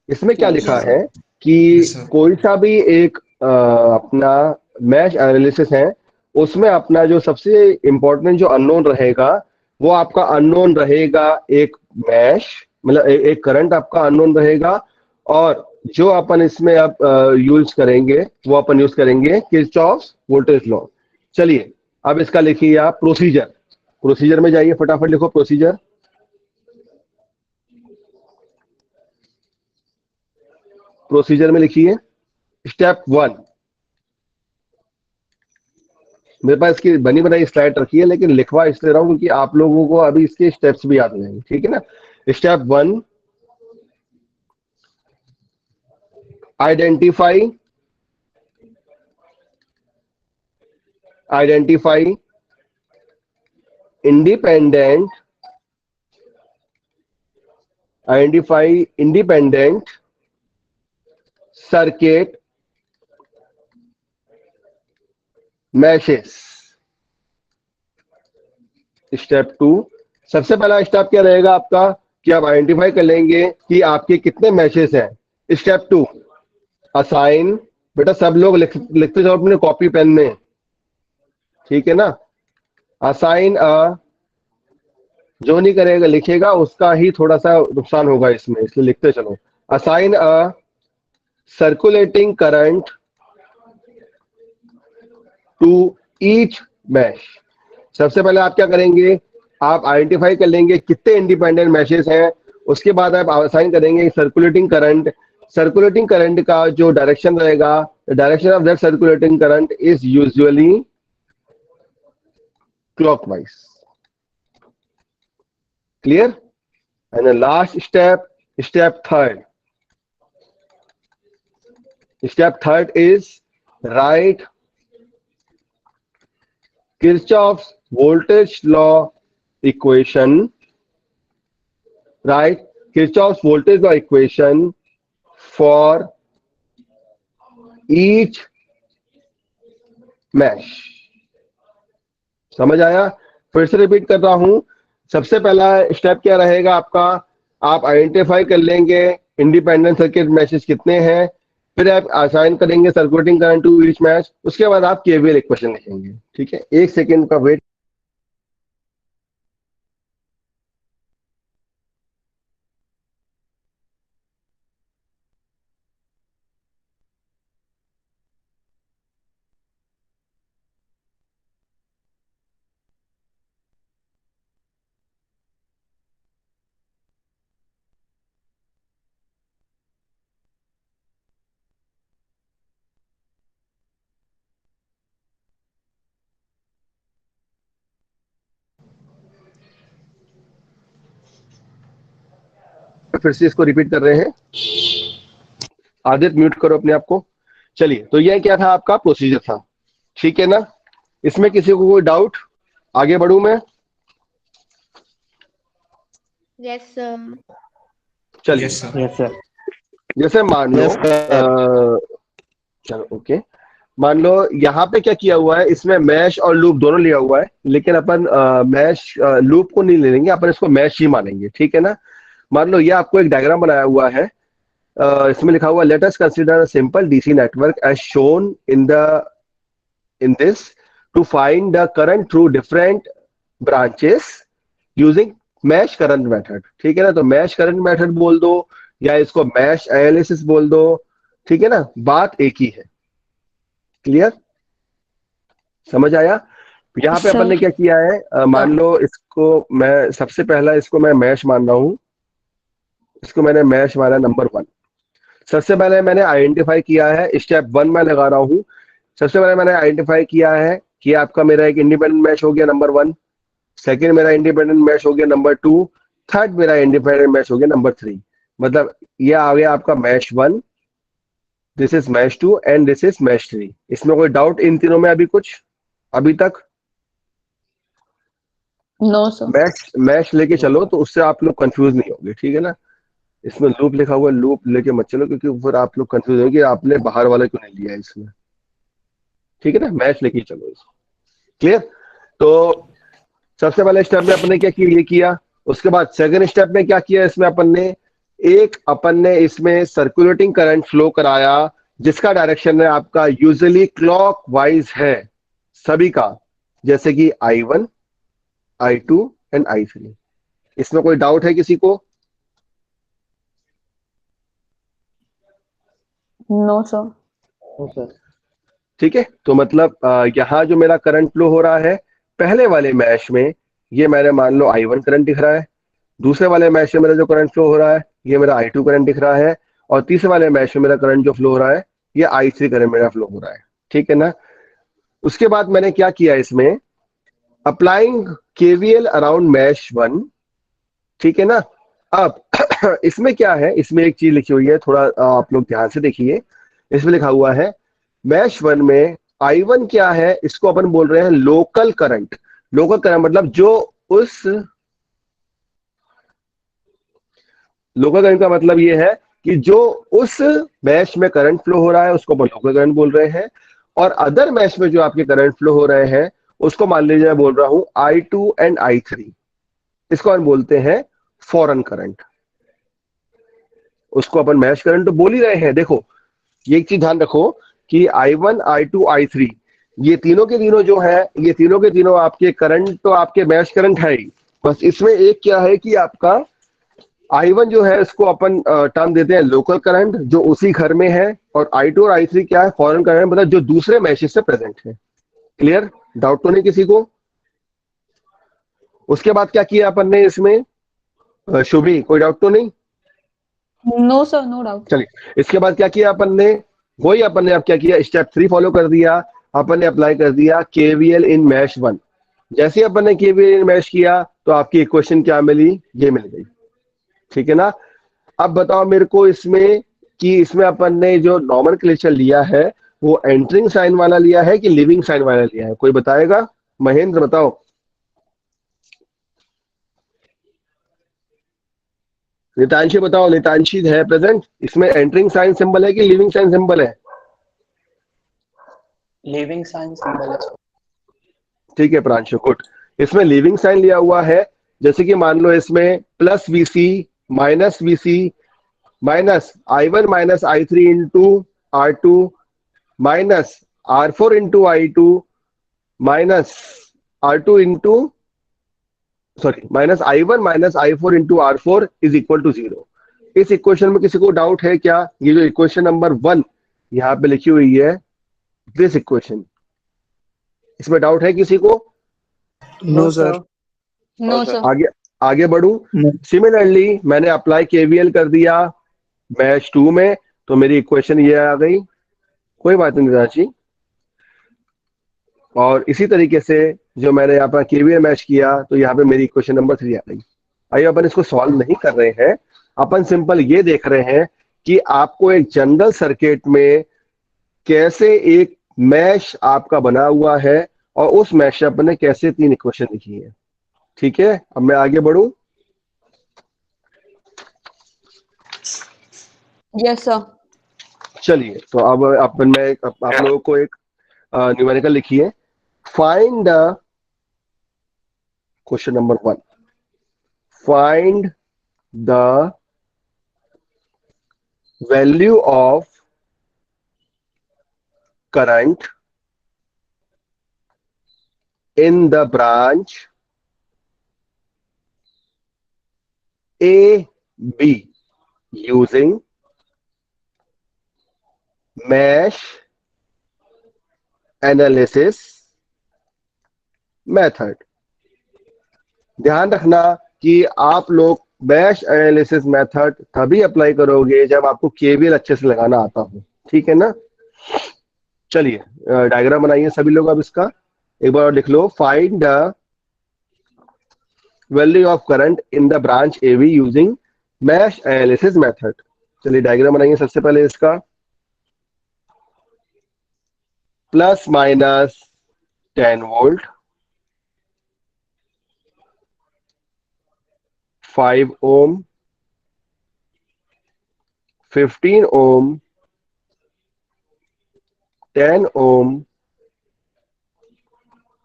Speaker 1: इसमें क्या लिखा है कि कोई सा भी एक अपना मैश एनालिसिस है, उसमें अपना जो सबसे इंपॉर्टेंट जो अननोन रहेगा वो आपका अननोन रहेगा एक मैश, मतलब एक करंट आपका अननोन रहेगा, और जो अपन इसमें अब यूज करेंगे वो अपन यूज करेंगे किरचॉफ्स वोल्टेज लॉ। चलिए अब इसका लिखिए आप प्रोसीजर में जाइए, फटाफट लिखो प्रोसीजर। प्रोसीजर में लिखिए स्टेप 1। मेरे पास इसकी बनी बनाई स्लाइड रखी है, लेकिन लिखवा इसलिए रहा हूं क्योंकि आप लोगों को अभी इसके स्टेप्स भी याद हो जाएंगे। ठीक है ना। Step 1, identify independent circuit meshes. Step 2, सबसे पहला स्टेप क्या रहेगा आपका कि आप आइडेंटिफाई कर लेंगे कि आपके कितने मैशेस हैं। Step 2, assign. बेटा सब लोग लिखते जाओ अपने कॉपी पेन में, ठीक है ना। असाइन जो नहीं करेगा लिखेगा उसका ही थोड़ा सा नुकसान होगा इसमें, इसलिए लिखते चलो। Assign a circulating current to each mesh. सबसे पहले आप क्या करेंगे, आप आइडेंटिफाई कर लेंगे कितने इंडिपेंडेंट मैशेस हैं, उसके बाद आप असाइन करेंगे सर्कुलेटिंग करंट। सर्कुलेटिंग करंट का जो डायरेक्शन रहेगा, direction of that circulating current is usually clockwise. Clear? And the last step, step third. Step third is right Kirchhoff's voltage law equation. Right? Kirchhoff's voltage law equation for each mesh. समझ आया? फिर से repeat कर रहा हूं। सबसे पहला step क्या रहेगा आपका, आप आइडेंटिफाई कर लेंगे इंडिपेंडेंट सर्किट मैशेस कितने हैं, फिर आप असाइन करेंगे circulating current to each mesh, उसके बाद आप केवीएल इक्वेशन लिखेंगे। ठीक है, 1 सेकेंड का वेट। फिर से इसको रिपीट कर रहे हैं। आदित्य म्यूट करो अपने आप को। चलिए, तो यह क्या था आपका प्रोसीजर था, ठीक है ना। इसमें किसी को कोई डाउट, आगे बढ़ूं मैं?
Speaker 3: Yes sir.
Speaker 1: चलिए,
Speaker 7: यस सर।
Speaker 1: जैसे मान लो चलो ओके, मान लो यहाँ पे क्या किया हुआ है, इसमें मैश और लूप दोनों लिया हुआ है, लेकिन अपन मैश लूप को नहीं ले लेंगे, अपन इसको मैश ही मानेंगे, ठीक है ना। मान लो ये आपको एक डायग्राम बनाया हुआ है, इसमें लिखा हुआ let us consider a simple DC network as shown in this to find the current through different branches using mesh current method. ठीक है ना, तो मैश करंट मेथड बोल दो या इसको मैश एनालिसिस बोल दो, ठीक है ना, बात एक ही है। क्लियर? समझ आया? यहाँ पे अपन ने क्या किया है, मान लो इसको मैं सबसे पहला इसको मैं मैश मान रहा हूं, इसको मैंने मैश माना नंबर 1। सबसे पहले मैंने आइडेंटिफाई किया है, स्टेप 1 में लगा रहा हूं। सबसे पहले मैंने आइडेंटिफाई किया है कि आपका मेरा एक इंडिपेंडेंट मैश हो गया नंबर 1, सेकंड मेरा इंडिपेंडेंट मैश हो गया नंबर 2, थर्ड मेरा इंडिपेंडेंट मैश हो गया नंबर 3। मतलब ये आ गया आपका mesh 1, this is mesh 2 and this is mesh 3। इसमें कोई डाउट इन तीनों में अभी कुछ अभी तक?
Speaker 6: No sir.
Speaker 1: मैश लेके चलो तो उससे आप लोग कंफ्यूज नहीं होंगे, ठीक है ना। इसमें लूप लिखा हुआ है, लूप लेके मत चलो, क्योंकि फिर आप लोग कंफ्यूज होंगे कि आपने बाहर वाला क्यों नहीं लिया इसमें, ठीक है ना। मैश लेके चलो इसको। क्लियर? तो सबसे पहले स्टेप में अपन ने क्या किया, ये किया। उसके बाद सेकंड स्टेप में क्या किया, इसमें अपन ने इसमें सर्कुलेटिंग करंट फ्लो कराया, जिसका डायरेक्शन है आपका यूजुअली क्लॉक वाइज है सभी का, जैसे कि I1, I2 एंड I3। इसमें कोई डाउट है किसी को?
Speaker 6: No sir.
Speaker 1: ठीक है, तो मतलब यहाँ जो मेरा करंट फ्लो हो रहा है, पहले वाले मैश में ये मैंने मान लो I1 करंट दिख रहा है, दूसरे वाले मैश में मेरा जो करंट फ्लो हो रहा है ये मेरा I2 करंट दिख रहा है, और तीसरे वाले मैश में मेरा करंट जो फ्लो हो रहा है ये I3 करंट मेरा फ्लो हो रहा है, ठीक है ना। उसके बाद मैंने क्या किया, इसमें अप्लाइंग KVL अराउंड मैश 1, ठीक है ना। अब इसमें क्या है, इसमें एक चीज लिखी हुई है, थोड़ा आप लोग ध्यान से देखिए। इसमें लिखा हुआ है मैश 1 में I1 क्या है, इसको अपन बोल रहे हैं लोकल करंट। लोकल करंट मतलब जो उस लोकल करंट का मतलब ये है कि जो उस मैश में करंट फ्लो हो रहा है उसको अपन लोकल करंट बोल रहे हैं, और अदर मैश में जो आपके करंट फ्लो हो रहे हैं उसको मान लीजिए मैं बोल रहा हूं I2 एंड I3, इसको हम बोलते हैं फॉरेन करंट। उसको अपन मैश करंट तो बोल ही रहे हैं। देखो ये एक चीज ध्यान रखो कि I1, I2, I3 ये तीनों के तीनों जो है, ये तीनों के तीनों आपके करंट तो आपके मैश करंट है ही, बस इसमें एक क्या है कि आपका I1 जो है इसको अपन टर्म देते हैं लोकल करंट जो उसी घर में है, और I2 और I3 क्या है, फॉरेन करंट, मतलब जो दूसरे मैशेस से प्रेजेंट है। क्लियर? डाउट तो नहीं किसी को? उसके बाद क्या किया अपन ने इसमें? शुभी, कोई डाउट तो नहीं?
Speaker 6: No sir, no doubt.
Speaker 1: चलिए, इसके बाद क्या किया अपन ने? वही अपन ने अब क्या किया, स्टेप 3 फॉलो कर दिया। अपन ने अप्लाई कर दिया KVL इन मैश 1। जैसे अपन ने KVL इन मैश किया तो आपकी इक्वेशन क्या मिली? ये मिल गई। ठीक है ना? अब बताओ मेरे को इसमें कि इसमें अपन ने जो नॉमेनक्लेचर लिया है वो एंटरिंग साइन वाला लिया है कि लिविंग साइन वाला लिया है? कोई बताएगा? महेंद्र बताओ। नितांशी बताओ, नितांशी है प्रेजेंट? इसमें एंटरिंग साइन सिंबल है कि लिविंग साइन सिंबल है?
Speaker 4: लिविंग साइन सिंबल है।
Speaker 1: ठीक है प्रांशु, गुड। इसमें लिविंग साइन लिया हुआ है, जैसे कि मान लो इसमें plus VC minus VC minus I1 minus I3 into R2 minus R4 into I2 minus R2 into sorry minus I1 minus I4 into R4 is equal to 0। इस इक्वेशन में किसी को डाउट है क्या? ये जो इक्वेशन नंबर 1 यहाँ पे लिखी हुई है, दिस इक्वेशन, इसमें डाउट है किसी को?
Speaker 5: No sir.
Speaker 6: No sir.
Speaker 1: आगे बढ़ू। सिमिलरली मैंने अप्लाई KVL कर दिया मैश 2 में, तो मेरी इक्वेशन ये आ गई। कोई बात नहीं रांची। और इसी तरीके से जो मैंने यहाँ पर KVL मैच किया तो यहाँ पे मेरी इक्वेशन नंबर 3 आ गई। आइए अपन इसको सॉल्व नहीं कर रहे हैं, अपन सिंपल ये देख रहे हैं कि आपको एक जनरल सर्किट में कैसे एक मैश आपका बना हुआ है और उस मैश से अपन ने कैसे 3 इक्वेशन लिखी है। ठीक है, अब मैं आगे बढ़ू।
Speaker 6: Yes sir.
Speaker 1: चलिए, तो अब अपन में आप लोगों को एक न्यूमेरिकल लिखी है। Find the question number 1, find the value of current in the branch AB using mesh analysis method। ध्यान रखना कि आप लोग मैश एनालिसिस मेथड तभी अप्लाई करोगे जब आपको KVL अच्छे से लगाना आता हो। ठीक है ना? चलिए डायग्राम बनाइए सभी लोग। अब इसका एक बार और लिख लो। Find the value of current in the branch AB using mesh analysis method. चलिए डायग्राम बनाइए सबसे पहले इसका। Plus minus 10 volt, 5 ohm, 15 ohm, 10 ohm,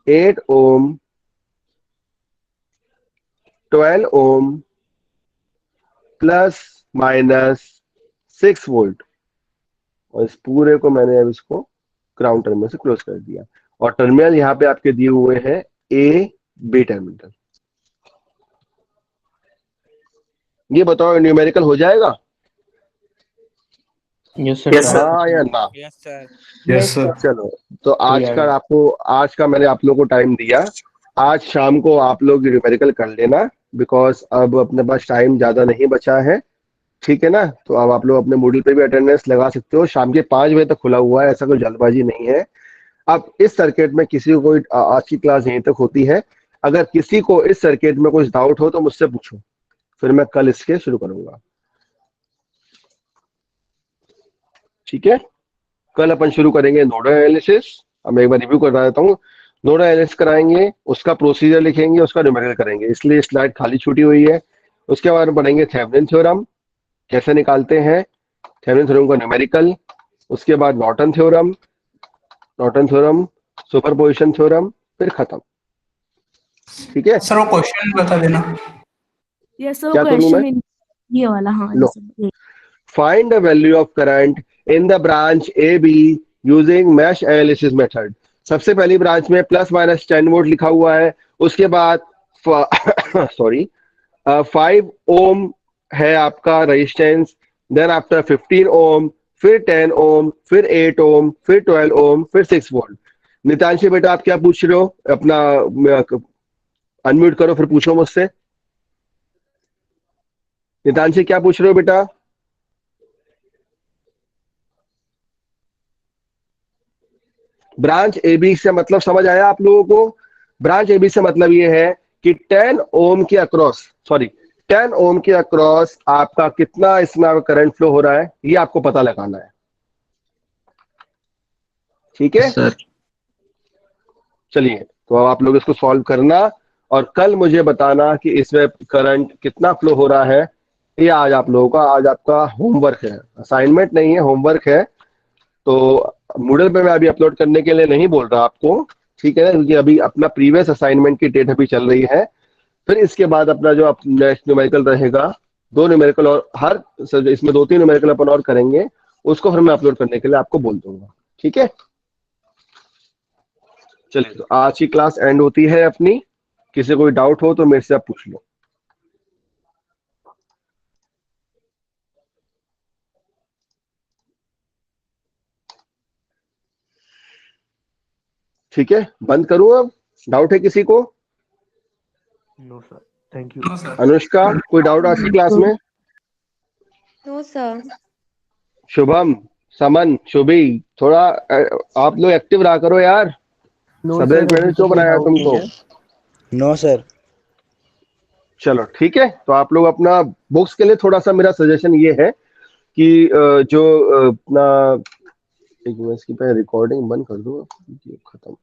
Speaker 1: 8 ohm, 12 ohm, plus minus 6 volt. और इस पूरे को मैंने अब इसको ग्राउंड टर्मिनल से क्लोज कर दिया, और टर्मिनल यहाँ पे आपके दिए हुए हैं A-B टर्मिनल। ये बताओ न्यूमेरिकल हो जाएगा?
Speaker 7: Yes sir.
Speaker 1: हाँ या ना?
Speaker 7: Yes sir.
Speaker 1: चलो, तो आज का मैंने आप लोगों को टाइम दिया। आज शाम को आप लोग न्यूमेरिकल कर लेना, बिकॉज अब अपने पास टाइम ज्यादा नहीं बचा है। ठीक है ना? तो अब आप लोग अपने मूडल पे भी अटेंडेंस लगा सकते हो। शाम के 5 बजे तक खुला हुआ है, ऐसा कोई जल्दबाजी नहीं है। अब इस सर्किट में किसी को कोई आज की क्लास यहीं तक होती है। अगर किसी को इस सर्किट में कुछ डाउट हो तो मुझसे पूछो, फिर मैं कल इसके शुरू करूंगा। ठीक है? कल अपन शुरू करेंगे नोडल एनालिसिस। अब मैं एक बार रिव्यू करवा देता हूँ। नोडल एनालिसिस कराएंगे, उसका प्रोसीजर लिखेंगे, उसका न्यूमेरिकल करेंगे, इसलिए स्लाइड खाली छूटी हुई है। उसके बाद पढ़ेंगे थेवेनिन थ्योरम, कैसे निकालते हैं? थेवेनिन थ्योरम का न्यूमेरिकल, उसके बाद नॉर्टन थ्योरम, सुपरपोजिशन थ्योरम, फिर खत्म। ठीक है
Speaker 7: सर वो क्वेश्चन बता देना।
Speaker 2: यस सर
Speaker 1: क्या करूं मैं?
Speaker 2: क्वेश्चन ये वाला हाँ
Speaker 1: लो,
Speaker 2: ये
Speaker 1: find the value of current in the branch A be using mesh analysis method. सबसे पहली ब्रांच में प्लस माइनस 10 वोल्ट लिखा हुआ है, उसके बाद सॉरी 5 ओम है आपका रेजिस्टेंस, देन आफ्टर 15 ओम, फिर 10 ओम, फिर 8 ओम, फिर 12 ओम, फिर 6 वोल्ट। नितांशी बेटा आप क्या पूछ रहे हो? अपना अनम्यूट करो फिर पूछो मुझसे। नितांशी क्या पूछ रहे हो बेटा? ब्रांच ए बी से मतलब समझ आया आप लोगों को? ब्रांच ए बी से मतलब ये है कि 10 ओम के अक्रॉस 10 ओम के अक्रॉस आपका कितना इसमें करंट फ्लो हो रहा है, ये आपको पता लगाना है। ठीक है
Speaker 4: सर।
Speaker 1: चलिए, तो अब आप लोग इसको सॉल्व करना और कल मुझे बताना कि इसमें करंट कितना फ्लो हो रहा है। ये आज आप लोगों का, आज आपका होमवर्क है, असाइनमेंट नहीं है, होमवर्क है। तो मूडल पे मैं अभी अपलोड करने के लिए नहीं बोल रहा आपको, ठीक है ना, क्योंकि अभी अपना प्रीवियस असाइनमेंट की डेट अभी चल रही है। फिर इसके बाद अपना जो नेक्स्ट न्यूमेरिकल रहेगा, 2 न्यूमेरिकल और हर इसमें 2-3 न्यूमेरिकल अपन और करेंगे, उसको फिर मैं अपलोड करने के लिए आपको बोल दूंगा। ठीक है, चलिए तो आज की क्लास एंड होती है अपनी। किसी कोई डाउट हो तो मेरे से आप पूछ लो। ठीक है, बंद करूं अब? डाउट है किसी को?
Speaker 10: No sir, thank you.
Speaker 7: No sir.
Speaker 1: Anushka कोई डाउट आज की क्लास में?
Speaker 3: No, sir.
Speaker 1: शुभम, समन, शुभी, थोड़ा आप लोग एक्टिव रहा करो यार। सब्जेक्ट मैंने क्यों बनाया तुमको?
Speaker 5: No sir.
Speaker 1: चलो ठीक है, तो आप लोग अपना बुक्स के लिए थोड़ा सा मेरा सजेशन ये है कि जो अपना एक मिनट की रिकॉर्डिंग बंद कर दो, खत्म।